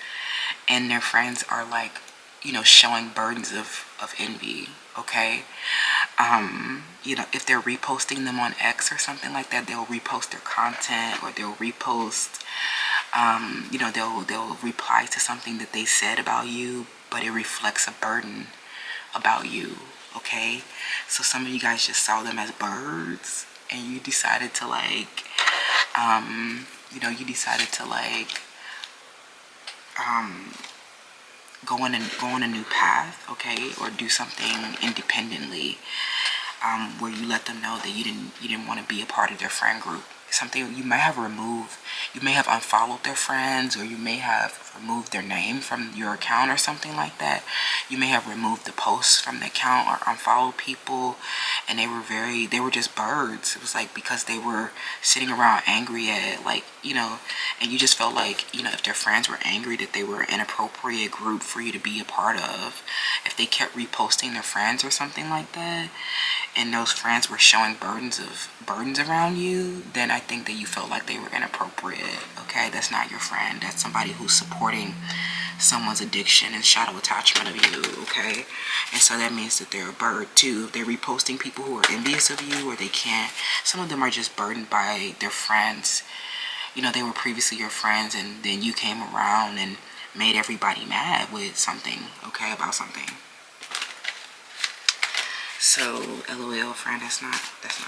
and their friends are like, you know, showing burdens of envy, okay? You know, if they're reposting them on X or something like that, they'll repost their content, or they'll repost, you know, they'll reply to something that they said about you, but it reflects a burden about you, okay? So some of you guys just saw them as birds, and you decided to like, you know, go on a new path, okay, or do something independently, where you let them know that you didn't want to be a part of their friend group. Something you may have removed. You may have unfollowed their friends, or you may have removed their name from your account or something like that. You may have removed the posts from the account or unfollowed people, and they were just birds. It was like because they were sitting around angry at, like, you know, and you just felt like, you know, if their friends were angry that they were an inappropriate group for you to be a part of, if they kept reposting their friends or something like that, and those friends were showing burdens around you, then I think that you felt like they were inappropriate. Okay, that's not your friend. That's somebody who's supporting someone's addiction and shadow attachment of you. Okay, and so that means that they're a bird too. They're reposting people who are envious of you, or they can't. Some of them are just burdened by their friends. You know, they were previously your friends, and then you came around and made everybody mad with something. Okay, about something. So, LOL, friend, that's not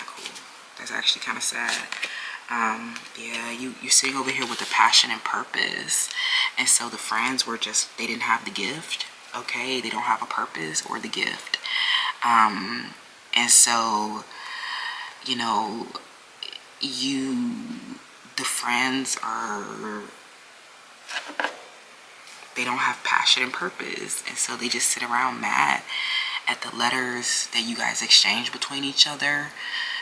cool. That's actually kind of sad. Yeah, you're sitting over here with a passion and purpose. And so the friends were just, they didn't have the gift. Okay, they don't have a purpose or the gift. And so, you know, the friends they don't have passion and purpose. And so they just sit around mad at the letters that you guys exchange between each other,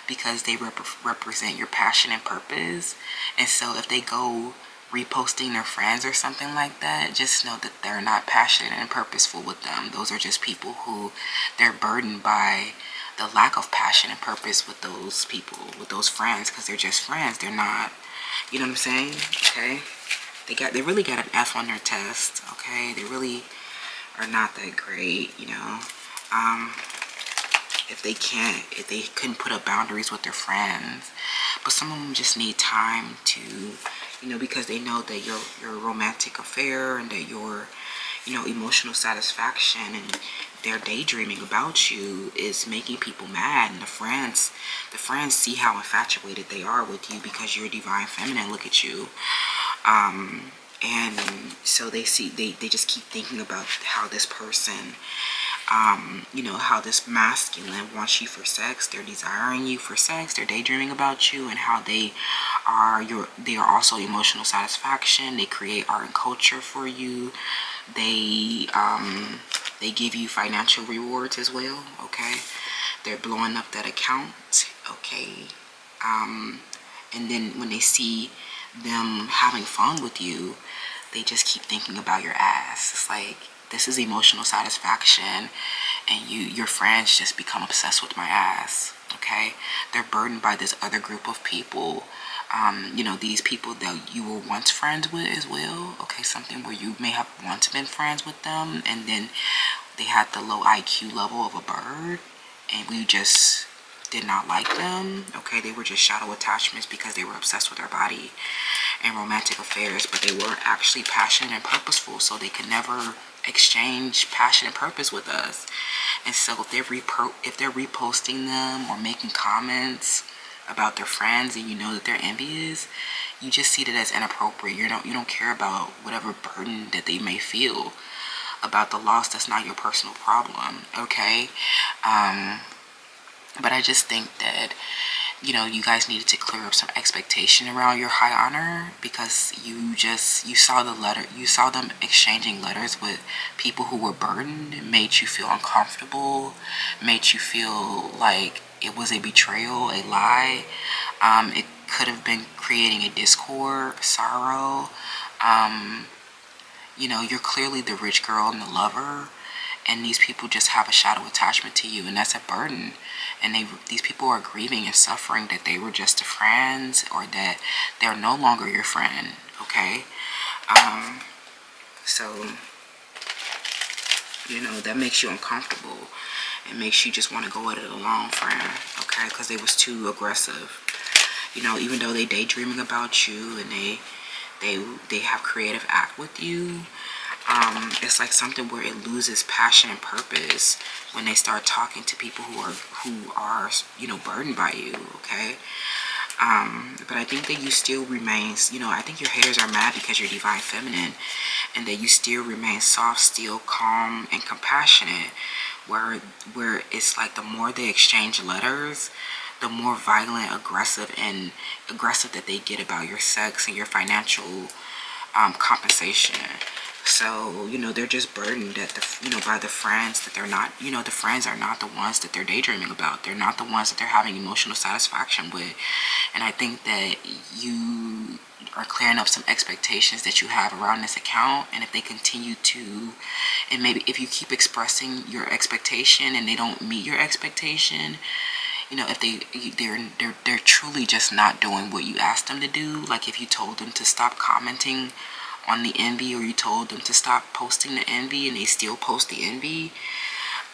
because they represent your passion and purpose. And so if they go reposting their friends or something like that, just know that they're not passionate and purposeful with them. Those are just people who, they're burdened by the lack of passion and purpose with those people, with those friends, because they're just friends. They're not, you know what I'm saying? Okay, they really got an F on their test. Okay, they really are not that great, you know. If they couldn't put up boundaries with their friends. But some of them just need time to, you know, because they know that your romantic affair and that your, you know, emotional satisfaction and their daydreaming about you is making people mad. And the friends see how infatuated they are with you because you're divine feminine. Look at you. And so they just keep thinking about how this person, you know, how this masculine wants you for sex. They're desiring you for sex. They're daydreaming about you, and how they are also emotional satisfaction. They create art and culture for you. They give you financial rewards as well. Okay, they're blowing up that account. Okay, and then when they see them having fun with you, they just keep thinking about your ass. It's like, this is emotional satisfaction, and your friends just become obsessed with my ass. Okay, they're burdened by this other group of people. You know, these people that you were once friends with as well. Okay, something where you may have once been friends with them, and then they had the low IQ level of a bird, and we just did not like them. Okay, they were just shadow attachments because they were obsessed with their body and romantic affairs, but they weren't actually passionate and purposeful, so they could never exchange passion and purpose with us. And so if they're reposting them or making comments about their friends, and you know that they're envious, you just see it as inappropriate. You don't care about whatever burden that they may feel about the loss. That's not your personal problem. Okay, but I just think that, you know, you guys needed to clear up some expectation around your high honor, because you saw them exchanging letters with people who were burdened. It made you feel uncomfortable, made you feel like it was a betrayal, a lie. It could have been creating a discord, sorrow. You know, you're clearly the rich girl and the lover, and these people just have a shadow attachment to you, and that's a burden. And these people are grieving and suffering that they were just friends, or that they're no longer your friend. Okay, so, you know, that makes you uncomfortable. It makes you just want to go at it alone, friend. Okay, because they was too aggressive. You know, even though they daydreaming about you, and they have creative act with you, it's like something where it loses passion and purpose when they start talking to people who are you know, burdened by you. Okay, but I think that you still remains, you know, I think your haters are mad because you're divine feminine, and that you still remain soft, still, calm, and compassionate, where it's like the more they exchange letters, the more violent, aggressive that they get about your sex and your financial compensation. So, you know, they're just burdened at by the friends that they're not, you know, the friends are not the ones that they're daydreaming about. They're not the ones that they're having emotional satisfaction with. And I think that you are clearing up some expectations that you have around this account. And if they continue to, and maybe if you keep expressing your expectation and they don't meet your expectation, you know, if they're truly just not doing what you asked them to do. Like if you told them to stop commenting on the envy, or you told them to stop posting the envy and they still post the envy,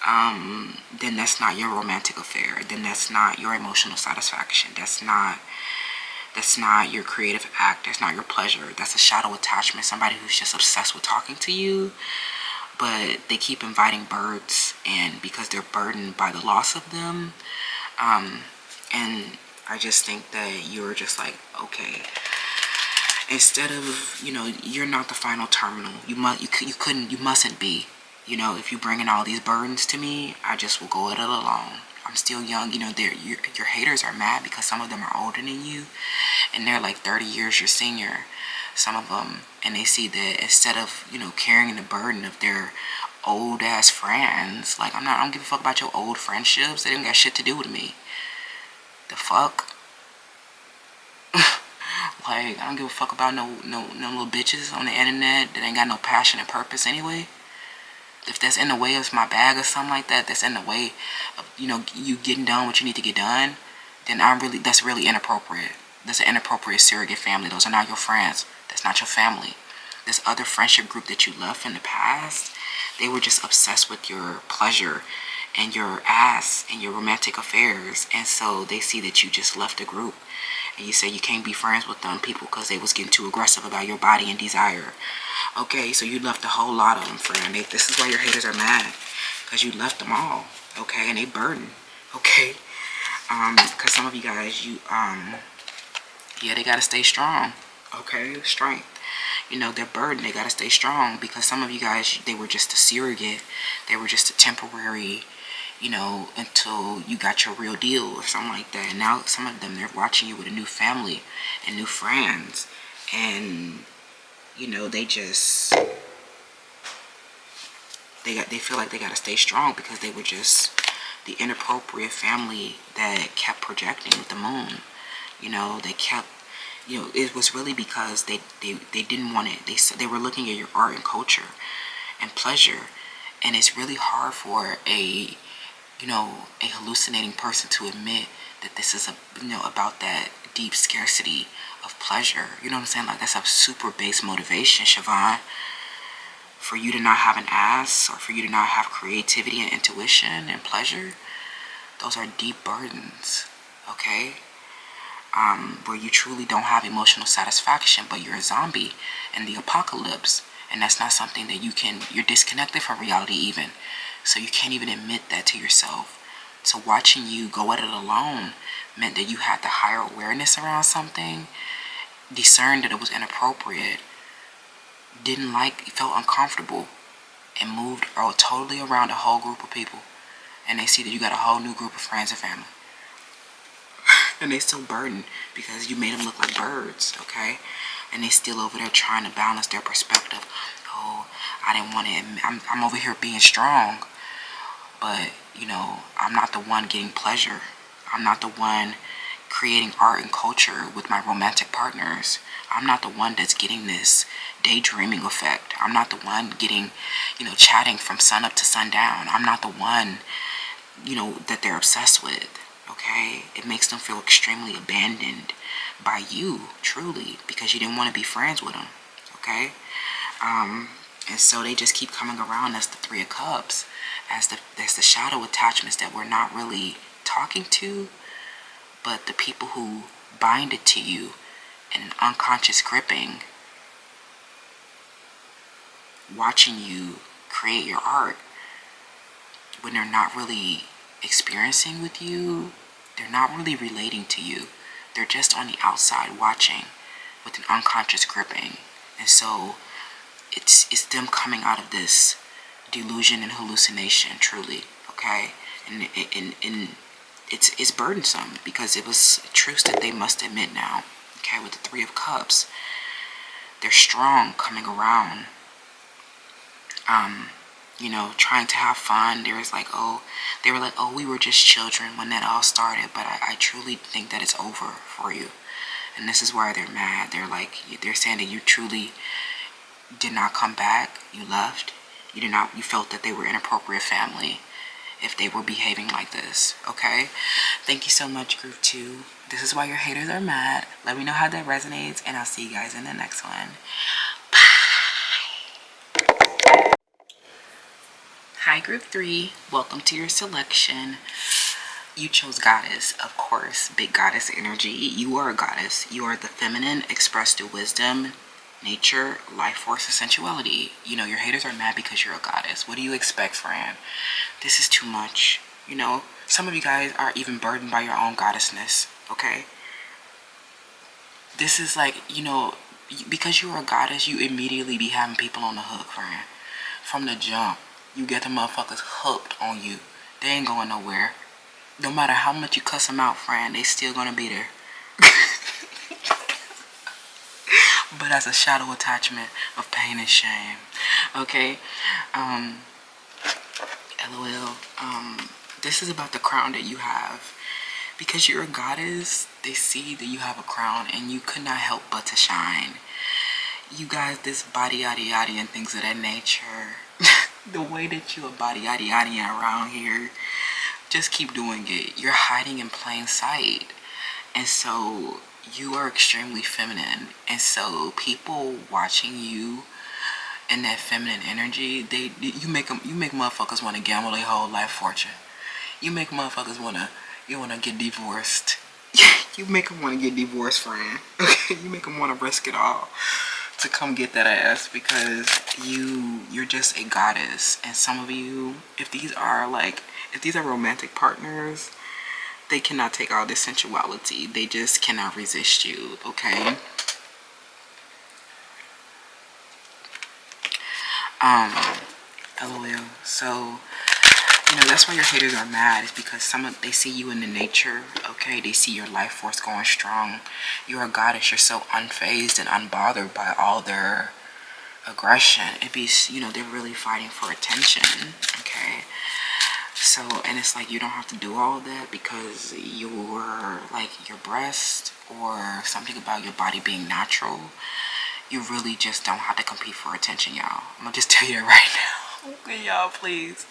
then that's not your romantic affair. Then that's not your emotional satisfaction. That's not your creative act. That's not your pleasure. That's a shadow attachment. Somebody who's just obsessed with talking to you, but they keep inviting birds, and because they're burdened by the loss of them. And I just think that you're just like, okay, instead of, you know, you're not the final terminal. You mustn't be. You know, if you bring in all these burdens to me, I just will go it alone. I'm still young. You know, your haters are mad because some of them are older than you, and they're like 30 years your senior, some of them, and they see that instead of, you know, carrying the burden of their old ass friends, like I don't give a fuck about your old friendships. They didn't got shit to do with me. The fuck. Like, I don't give a fuck about no little bitches on the internet that ain't got no passion and purpose anyway. If that's in the way of my bag or something like that, that's in the way of, you know, you getting done what you need to get done, then that's really inappropriate. That's an inappropriate surrogate family. Those are not your friends. That's not your family. This other friendship group that you left in the past, they were just obsessed with your pleasure and your ass and your romantic affairs, and so they see that you just left the group, and you say you can't be friends with them people because they was getting too aggressive about your body and desire. Okay, so you left a whole lot of them, friend. This is why your haters are mad, because you left them all. Okay, and they burden. Okay, because some of you guys, yeah, they gotta stay strong. Okay, strength. You know, they're burdened. They gotta stay strong, because some of you guys, they were just a surrogate. They were just a temporary, you know, until you got your real deal or something like that. And now some of them, they're watching you with a new family and new friends, and you know, they feel like they gotta stay strong because they were just the inappropriate family that kept projecting with the moon. You know, they kept, you know, it was really because they didn't want it. They were looking at your art and culture and pleasure, and it's really hard for a hallucinating person to admit that this is about that deep scarcity of pleasure. You know what I'm saying? Like, that's a super base motivation, Siobhan. For you to not have an ass, or for you to not have creativity and intuition and pleasure, those are deep burdens, okay? Where you truly don't have emotional satisfaction, but you're a zombie in the apocalypse, and that's not something that you're disconnected from reality even, so you can't even admit that to yourself. So watching you go at it alone meant that you had the higher awareness around something, discerned that it was inappropriate, felt uncomfortable, and moved totally around a whole group of people, and they see that you got a whole new group of friends and family. And they still burdened because you made them look like birds, okay? And they still over there trying to balance their perspective. Oh, I didn't want to, I'm over here being strong, but, you know, I'm not the one getting pleasure. I'm not the one creating art and culture with my romantic partners. I'm not the one that's getting this daydreaming effect. I'm not the one getting, you know, chatting from sun up to sundown. I'm not the one, you know, that they're obsessed with, okay? It makes them feel extremely abandoned by you, truly, because you didn't want to be friends with them, okay? And so they just keep coming around as the Three of Cups, as the shadow attachments that we're not really talking to, but the people who bind it to you in an unconscious gripping, watching you create your art when they're not really experiencing with you, they're not really relating to you. They're just on the outside watching with an unconscious gripping. And so it's them coming out of this delusion and hallucination, truly, okay? And it's burdensome because it was truths that they must admit now, okay? With the Three of Cups, they're strong coming around, you know, trying to have fun. They were like, oh, we were just children when that all started, but I truly think that it's over for you. And this is why they're mad. They're saying that you truly did not come back. You left. You felt that they were inappropriate family, if they were behaving like this, okay? Thank you so much, group 2. This is why your haters are mad. Let me know how that resonates, and I'll see you guys in the next one. Hi, group 3. Welcome to your selection. You chose goddess, of course. Big goddess energy. You are a goddess. You are the feminine expressed through wisdom, nature, life force, and sensuality. You know, your haters are mad because you're a goddess. What do you expect, Fran? This is too much. You know, some of you guys are even burdened by your own goddessness, okay? This is like, you know, because you're a goddess, you immediately be having people on the hook, Fran. From the jump, you get the motherfuckers hooked on you. They ain't going nowhere. No matter how much you cuss them out, Fran, they still gonna be there. But as a shadow attachment of pain and shame. Okay? LOL. This is about the crown that you have. Because you're a goddess, they see that you have a crown and you could not help but to shine. You guys, this body yaddy yaddy and things of that nature. The way that you are body yaddy yaddy around here, just keep doing it. You're hiding in plain sight. And so you are extremely feminine. And so people watching you in that feminine energy, you make motherfuckers want to gamble their whole life fortune. You make motherfuckers wanna get divorced. You make them want to get divorced, friend. You make them want to risk it all to come get that ass, because you're just a goddess. And some of you, if these are romantic partners, they cannot take all this sensuality. They just cannot resist you, okay? LOL. So, you know, that's why your haters are mad, is because they see you in the nature, okay? They see your life force going strong. You're a goddess. You're so unfazed and unbothered by all their aggression. It be, you know, they're really fighting for attention, okay? So, and it's like you don't have to do all of that because you're like your breast or something about your body being natural. You really just don't have to compete for attention, y'all. I'm gonna just tell you that right now. Okay, y'all, please.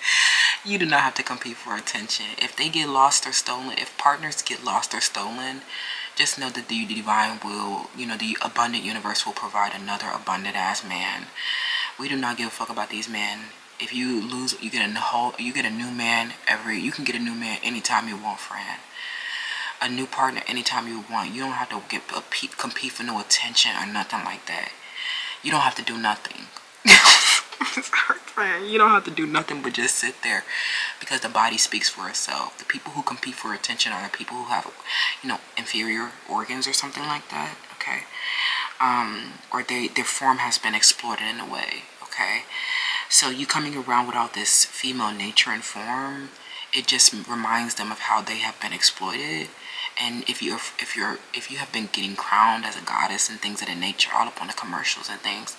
You do not have to compete for attention. If they get lost or stolen, if partners get lost or stolen, just know that the divine will, you know, the abundant universe will provide another abundant ass man. We do not give a fuck about these men. If you lose, you get a new man you can get a new man anytime you want, friend. A new partner anytime you want. You don't have to compete for no attention or nothing like that. You don't have to do nothing. Sorry, friend. You don't have to do nothing but just sit there, because the body speaks for itself. The people who compete for attention are the people who have, you know, inferior organs or something like that, okay? Or their form has been exploited in a way, okay? So you coming around with all this female nature and form, it just reminds them of how they have been exploited. And if you have been getting crowned as a goddess and things of that nature, all up on the commercials and things,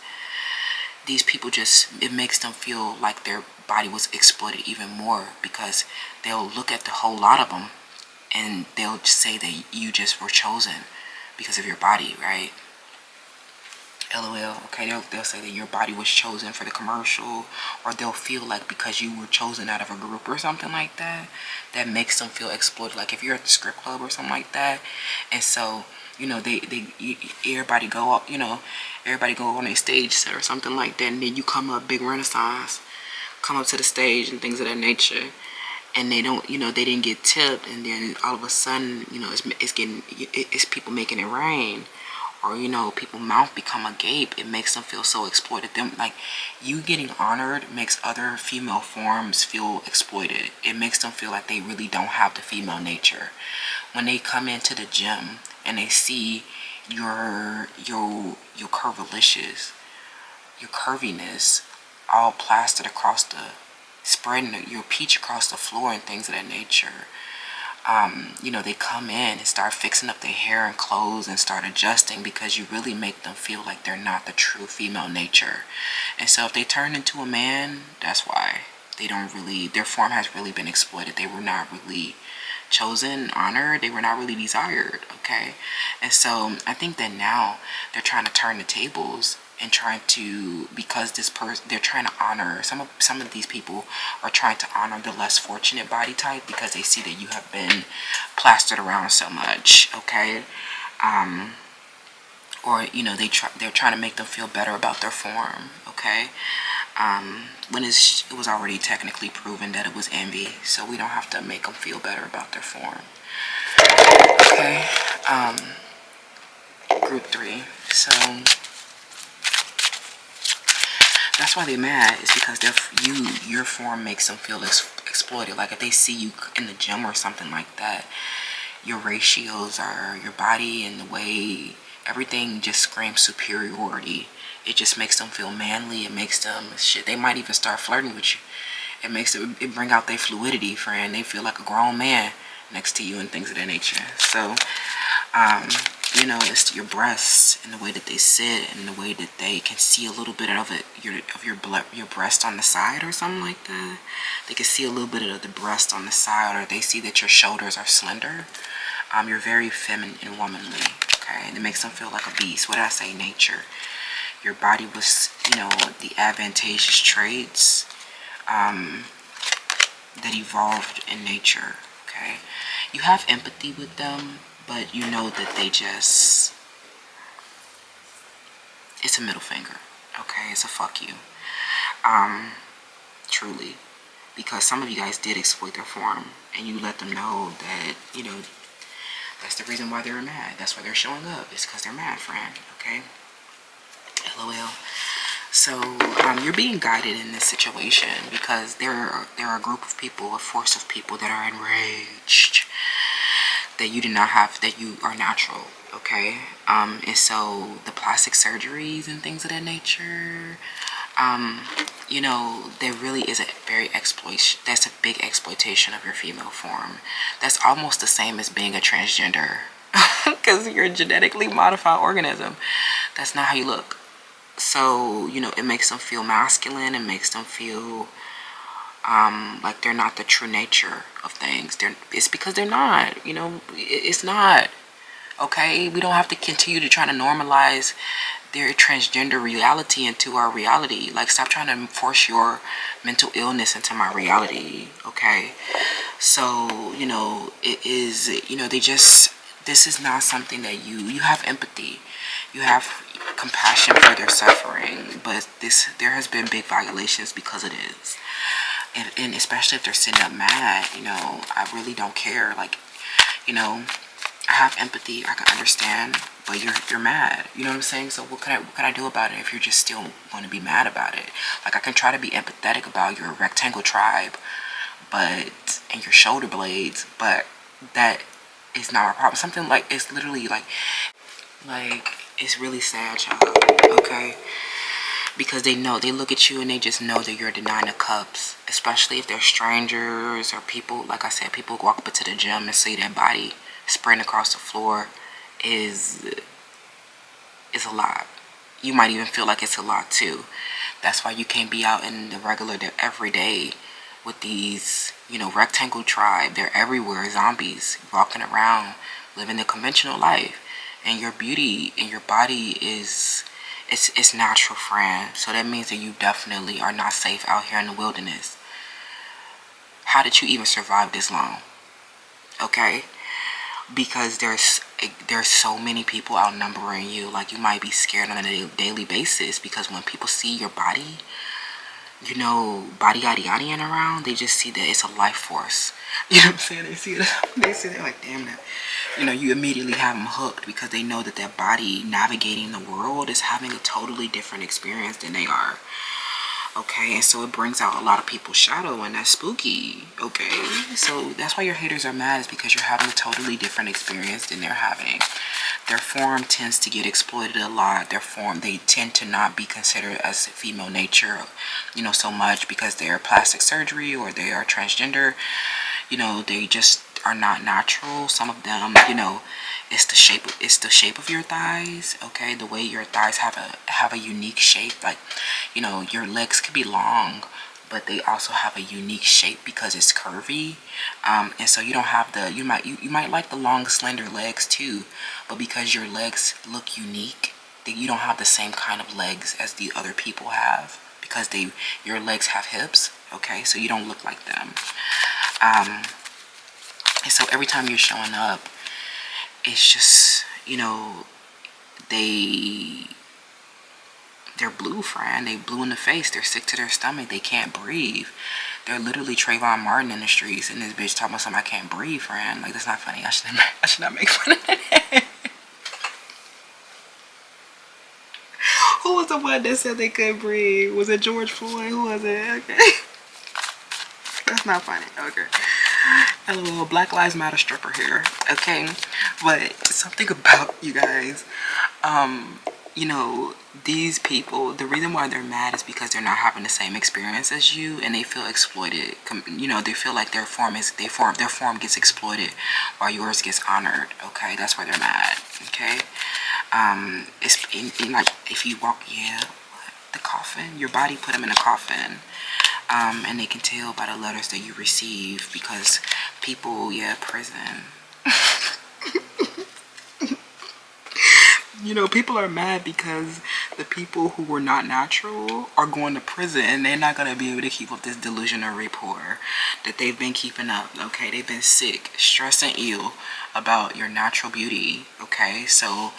these people it makes them feel like their body was exploited even more, because they'll look at the whole lot of them and they'll just say that you just were chosen because of your body, right? LOL, okay? They'll say that your body was chosen for the commercial, or they'll feel like because you were chosen out of a group or something like that, that makes them feel exploited. Like if you're at the strip club or something like that, and so, you know, everybody go up, you know, everybody go on a stage set or something like that, and then you come up, big renaissance, come up to the stage and things of that nature, and they don't, you know, they didn't get tipped, and then all of a sudden, you know, it's people making it rain. Or, you know, people's mouth become agape. It makes them feel so exploited. Like, you getting honored makes other female forms feel exploited. It makes them feel like they really don't have the female nature. When they come into the gym and they see your curvilicious, your curviness all plastered across spreading your peach across the floor and things of that nature, you know, they come in and start fixing up their hair and clothes and start adjusting, because you really make them feel like they're not the true female nature. And so if they turn into a man, that's why their form has really been exploited. They were not really chosen, honored. They were not really desired, okay? And so I think that now they're trying to turn the tables and trying to, because this person, they're trying to honor, some of these people are trying to honor the less fortunate body type because they see that you have been plastered around so much, okay? Or, you know, they're trying to make them feel better about their form, okay? When it was already technically proven that it was envy, so we don't have to make them feel better about their form, okay? Group 3, so that's why they're mad, is because your form makes them feel exploited. Like if they see you in the gym or something like that, your ratios are, your body and the way everything just screams superiority. It just makes them feel manly. It makes them shit. They might even start flirting with you. It bring out their fluidity, friend. They feel like a grown man next to you and things of that nature. So, you know, it's your breasts and the way that they sit and the way that they can see a little bit of it, your breast on the side or something like that. They can see a little bit of the breast on the side, or they see that your shoulders are slender. You're very feminine and womanly, okay? And it makes them feel like a beast. What did I say? Nature. Your body was, you know, the advantageous traits that evolved in nature, okay? You have empathy with them, but you know that they just, it's a middle finger, okay? It's a fuck you, truly, because some of you guys did exploit their form, and you let them know that, you know, that's the reason why they're mad. That's why they're showing up. It's because they're mad, friend, okay? LOL. So you're being guided in this situation because there are a group of people, a force of people that are enraged that you do not have, that you are natural, okay? And so the plastic surgeries and things of that nature, you know, there really is a that's a big exploitation of your female form. That's almost the same as being a transgender because you're a genetically modified organism. That's not how you look. So, you know, it makes them feel masculine. It makes them feel like they're not the true nature of things. It's because they're not, you know, it's not, okay? We don't have to continue to try to normalize their transgender reality into our reality. Like, stop trying to force your mental illness into my reality, okay? So, you know, it is, you know, this is not something that you have empathy. You have compassion for their suffering, but there has been big violations because it is. And especially if they're sitting up mad, you know, I really don't care. Like, you know, I have empathy, I can understand, but you're mad. You know what I'm saying? So what can I do about it if you're just still want to be mad about it? Like, I can try to be empathetic about your rectangle tribe, and your shoulder blades, but that is not my problem. Something like, it's literally like it's really sad, child, okay? Because they look at you and they just know that you're the 9 of cups, especially if they're strangers or people, like I said, people walk up into the gym and see that body spraying across the floor is a lot. You might even feel like it's a lot too. That's why you can't be out in the regular, everyday with these, you know, rectangle tribe. They're everywhere, zombies walking around, living the conventional life. And your beauty and your body is, it's natural, friend. So that means that you definitely are not safe out here in the wilderness. How did you even survive this long? Okay? Because there's so many people outnumbering you. Like, you might be scared on a daily basis because when people see your body, you know, body yaddy around, they just see that it's a life force. You know what I'm saying? They see it like, damn that. You know, you immediately have them hooked because they know that their body navigating the world is having a totally different experience than they are. Okay, and so it brings out a lot of people's shadow, and that's spooky. Okay, so that's why your haters are mad, is because you're having a totally different experience than they're having. Their form tends to get exploited a lot. They tend to not be considered as female nature, you know, so much because they're plastic surgery or they are transgender. You know, they just are not natural. Some of them, you know, it's the shape of your thighs, okay? The way your thighs have a unique shape. Like, you know, your legs could be long, but they also have a unique shape because it's curvy. And so you don't have you might like the long slender legs too, but because your legs look unique, you don't have the same kind of legs as the other people have, because your legs have hips, okay? So you don't look like them. And so every time you're showing up, it's just, you know, they're blue, friend. They blue in the face. They're sick to their stomach. They can't breathe. They're literally Trayvon Martin in the streets, and this bitch talking about something, I can't breathe, friend. Like, that's not funny. I should not make fun of that. Who was the one that said they couldn't breathe? Was it George Floyd? Who was it? Okay. That's not funny. Okay. LOL, Black Lives Matter stripper here. Okay. But something about you guys, you know, these people, the reason why they're mad is because they're not having the same experience as you, and they feel exploited. You know, they feel like their form gets exploited while yours gets honored. Okay, that's why they're mad. Okay, it's like if you walk, the coffin, your body put them in a coffin, and they can tell by the letters that you receive, because people, prison. You know, people are mad because the people who were not natural are going to prison, and they're not going to be able to keep up this delusional rapport that they've been keeping up, okay? They've been sick, stressed, and ill about your natural beauty, okay? So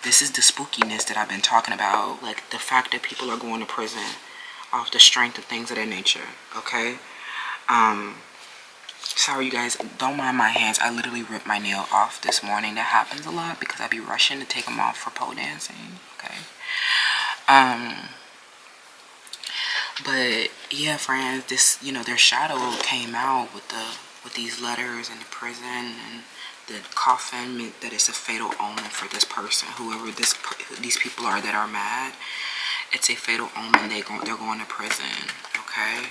this is the spookiness that I've been talking about, like the fact that people are going to prison off the strength of things of that nature, okay? Sorry, you guys, don't mind my hands. I literally ripped my nail off this morning. That happens a lot because I be rushing to take them off for pole dancing, okay? But yeah, friends, this, you know, their shadow came out with these letters in the prison, and the coffin meant that it's a fatal omen for this person, whoever these people are that are mad. It's a fatal omen. They're going to prison, okay?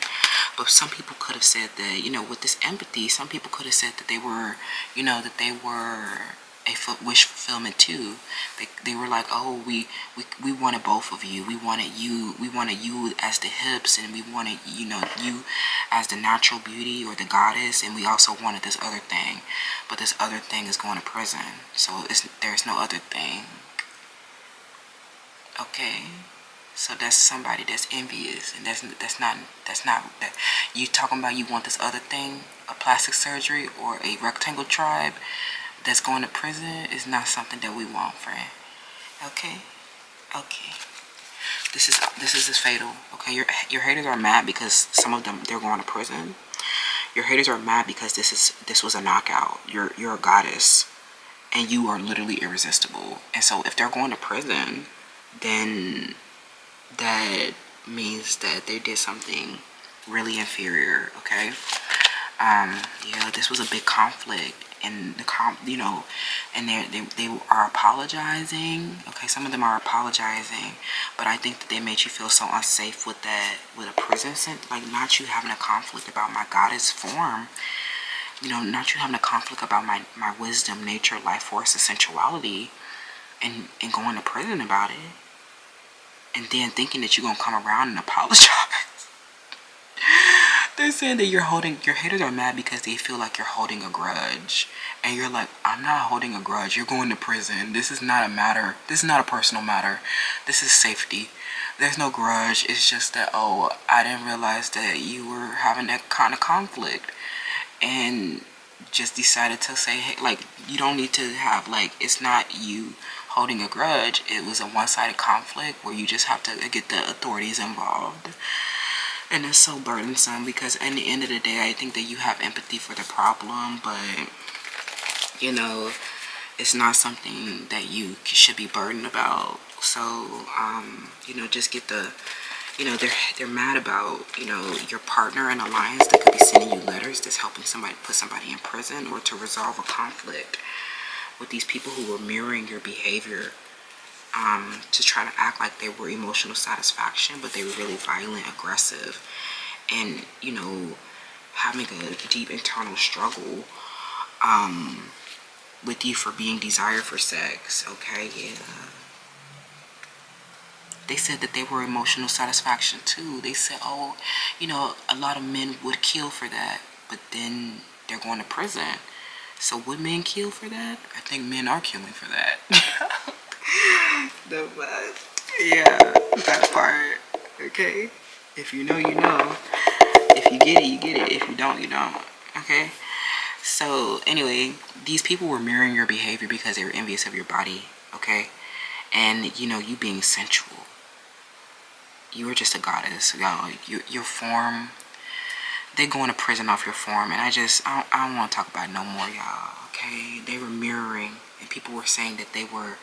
But some people could have said that, you know, with this empathy, some people could have said that they were, you know, that they were a wish fulfillment too. They were like, oh, we wanted both of you. We wanted you as the hips, and we wanted, you know, you as the natural beauty or the goddess, and we also wanted this other thing. But this other thing is going to prison, so there's no other thing. Okay. So that's somebody that's envious, and that's not that you talking about. You want this other thing, a plastic surgery or a rectangle tribe that's going to prison, is not something that we want, friend. Okay. This is fatal. Okay, your haters are mad because some of them, they're going to prison. Your haters are mad because this was a knockout. You're a goddess, and you are literally irresistible. And so if they're going to prison, then that means that they did something really inferior, okay? This was a big conflict, and you know, and they are apologizing, okay? Some of them are apologizing, but I think that they made you feel so unsafe with a prison sentence, like not you having a conflict about my goddess form, you know, not you having a conflict about my wisdom, nature, life force, and sensuality, and going to prison about it. And then thinking that you're going to come around and apologize. They're saying that your haters are mad because they feel like you're holding a grudge. And you're like, I'm not holding a grudge. You're going to prison. This is not a matter. This is not a personal matter. This is safety. There's no grudge. It's just that, oh, I didn't realize that you were having that kind of conflict. And just decided to say, hey, like, you don't need to have, like, it's not you holding a grudge. It was a one-sided conflict where you just have to get the authorities involved. And it's so burdensome because at the end of the day, I think that you have empathy for the problem, but, you know, it's not something that you should be burdened about. So, you know, just get the, you know, they're mad about, you know, your partner in alliance that could be sending you letters that's helping somebody put somebody in prison or to resolve a conflict with these people who were mirroring your behavior, to try to act like they were emotional satisfaction, but they were really violent, aggressive, and, you know, having a deep internal struggle with you for being desired for sex. Okay, yeah. They said that they were emotional satisfaction too. They said, oh, you know, a lot of men would kill for that, but then they're going to prison. So would men kill for that? I think men are killing for that. The fuck? Yeah, that part. Okay. If you know, you know. If you get it, you get it. If you don't, you don't. Okay. So anyway, these people were mirroring your behavior because they were envious of your body. Okay. And you know, you being sensual. You were just a goddess, y'all. Your form. They going to prison off your form, and I don't want to talk about it no more, y'all. Okay, they were mirroring, and people were saying that they were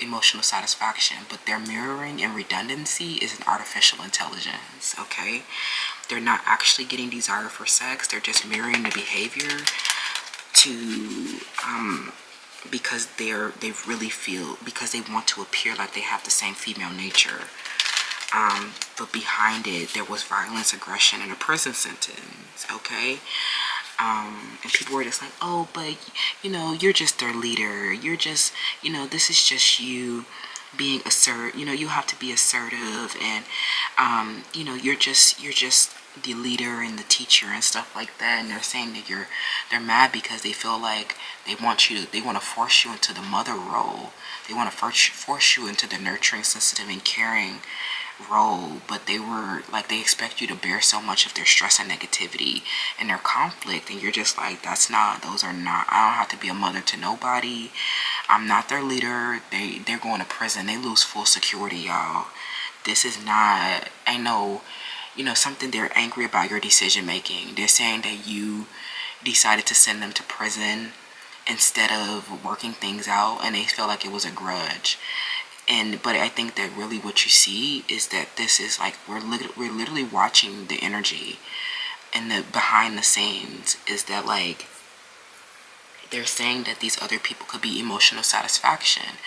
emotional satisfaction, but their mirroring and redundancy is an artificial intelligence. Okay, they're not actually getting desire for sex. They're just mirroring the behavior to because they really feel, because they want to appear like they have the same female nature. But behind it, there was violence, aggression, and a prison sentence, okay? And people were just like, oh, but, you know, you're just their leader. You're just, you know, this is just you being assertive. You know, you have to be assertive, and, you know, you're just the leader and the teacher and stuff like that. And they're saying that they're mad because they feel like they want to force you into the mother role. They want to force you into the nurturing, sensitive, and caring role, but they expect you to bear so much of their stress and negativity and their conflict, and you're just like, those are not, I don't have to be a mother to nobody. I'm not their leader. They're going to prison. They lose full security, y'all. This is not, I know, you know, something. They're angry about your decision making. They're saying that you decided to send them to prison instead of working things out, and they feel like it was a grudge. But I think that really what you see is that this is like, we're literally watching the energy, and the behind the scenes is that, like, they're saying that these other people could be emotional satisfaction,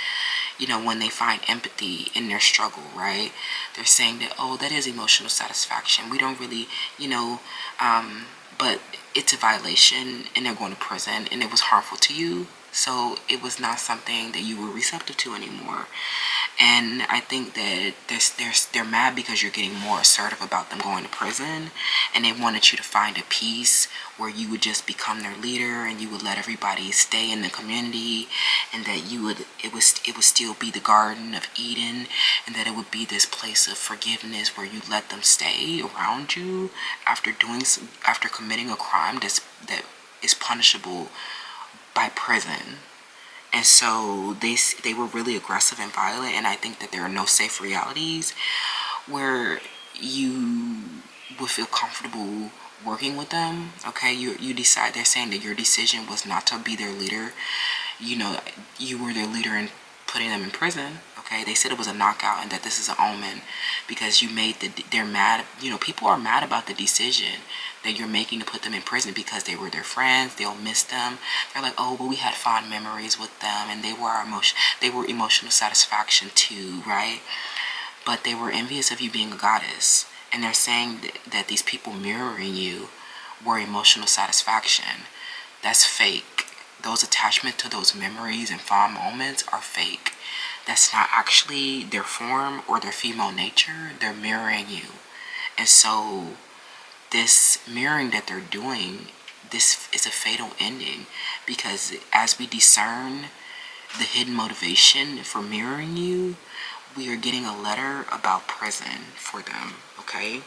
you know, when they find empathy in their struggle, right? They're saying that, oh, that is emotional satisfaction. We don't really, you know, but it's a violation, and they're going to prison, and it was harmful to you. So it was not something that you were receptive to anymore. And I think that they're mad because you're getting more assertive about them going to prison, and they wanted you to find a peace where you would just become their leader, and you would let everybody stay in the community, and that it would still be the Garden of Eden, and that it would be this place of forgiveness where you let them stay around you after committing a crime that is punishable by prison. And so they were really aggressive and violent, and I think that there are no safe realities where you would feel comfortable working with them. Okay, you decide. They're saying that your decision was not to be their leader. You know, you were their leader in putting them in prison. Okay, they said it was a knockout, and that this is an omen because you made they're mad. You know, people are mad about the decision that you're making to put them in prison because they were their friends. They'll miss them. They're like, oh, but we had fond memories with them, and they were emotional satisfaction too, right? But they were envious of you being a goddess, and they're saying that these people mirroring you were emotional satisfaction. That's fake. Those attachment to those memories and fond moments are fake. That's not actually their form or their female nature. They're mirroring you. And so this mirroring that they're doing, this is a fatal ending, because as we discern the hidden motivation for mirroring you, we are getting a letter about prison for them, okay?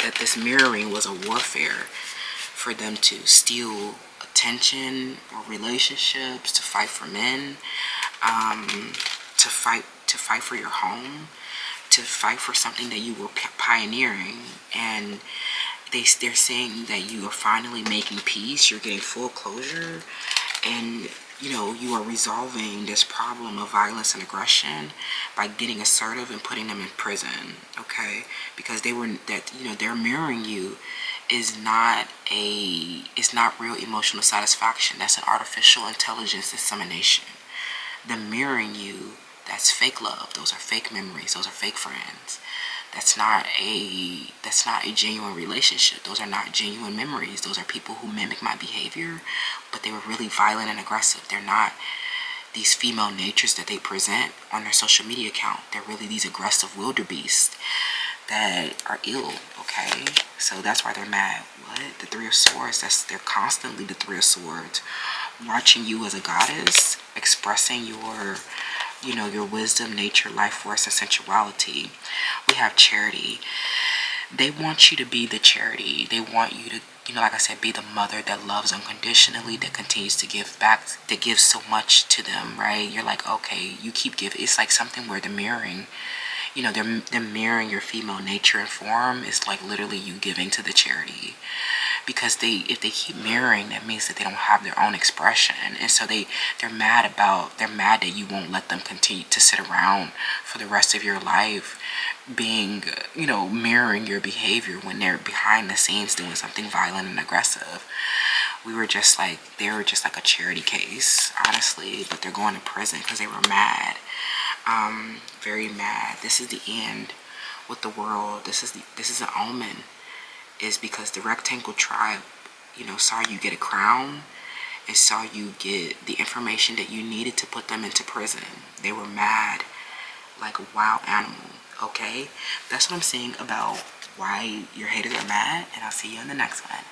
That this mirroring was a warfare for them to steal attention or relationships, to fight for men, to fight for your home, to fight for something that you were pioneering. And they're saying that you are finally making peace. You're getting full closure, and you know, you are resolving this problem of violence and aggression by getting assertive and putting them in prison, okay? Because they're mirroring you is not real emotional satisfaction. That's an artificial intelligence dissemination. The mirroring you, that's fake love. Those are fake memories. Those are fake friends. That's not a genuine relationship. Those are not genuine memories. Those are people who mimic my behavior, but they were really violent and aggressive. They're not these female natures that they present on their social media account. They're really these aggressive wildebeests that are ill, okay? So that's why they're mad. what? The Three of Swords, they're constantly the Three of Swords, watching you as a goddess, expressing your, you know, your wisdom, nature, life force, and sensuality. We have Charity. They want you to be the charity. They want you to, you know, like I said, be the mother that loves unconditionally, that continues to give back, that gives so much to them, right? You're like, okay, you keep giving. It's like something where the mirroring, you know, they're mirroring your female nature and form is like literally you giving to the charity. Because if they keep mirroring, that means that they don't have their own expression, and so they're mad that you won't let them continue to sit around for the rest of your life being, you know, mirroring your behavior when they're behind the scenes doing something violent and aggressive. They were just like a charity case, honestly, but they're going to prison because they were mad. Very mad. This is the end with the world. This is an omen, is because the rectangle tribe, you know, saw you get a crown and saw you get the information that you needed to put them into prison. They were mad like a wild animal, okay? That's what I'm saying about why your haters are mad, and I'll see you in the next one.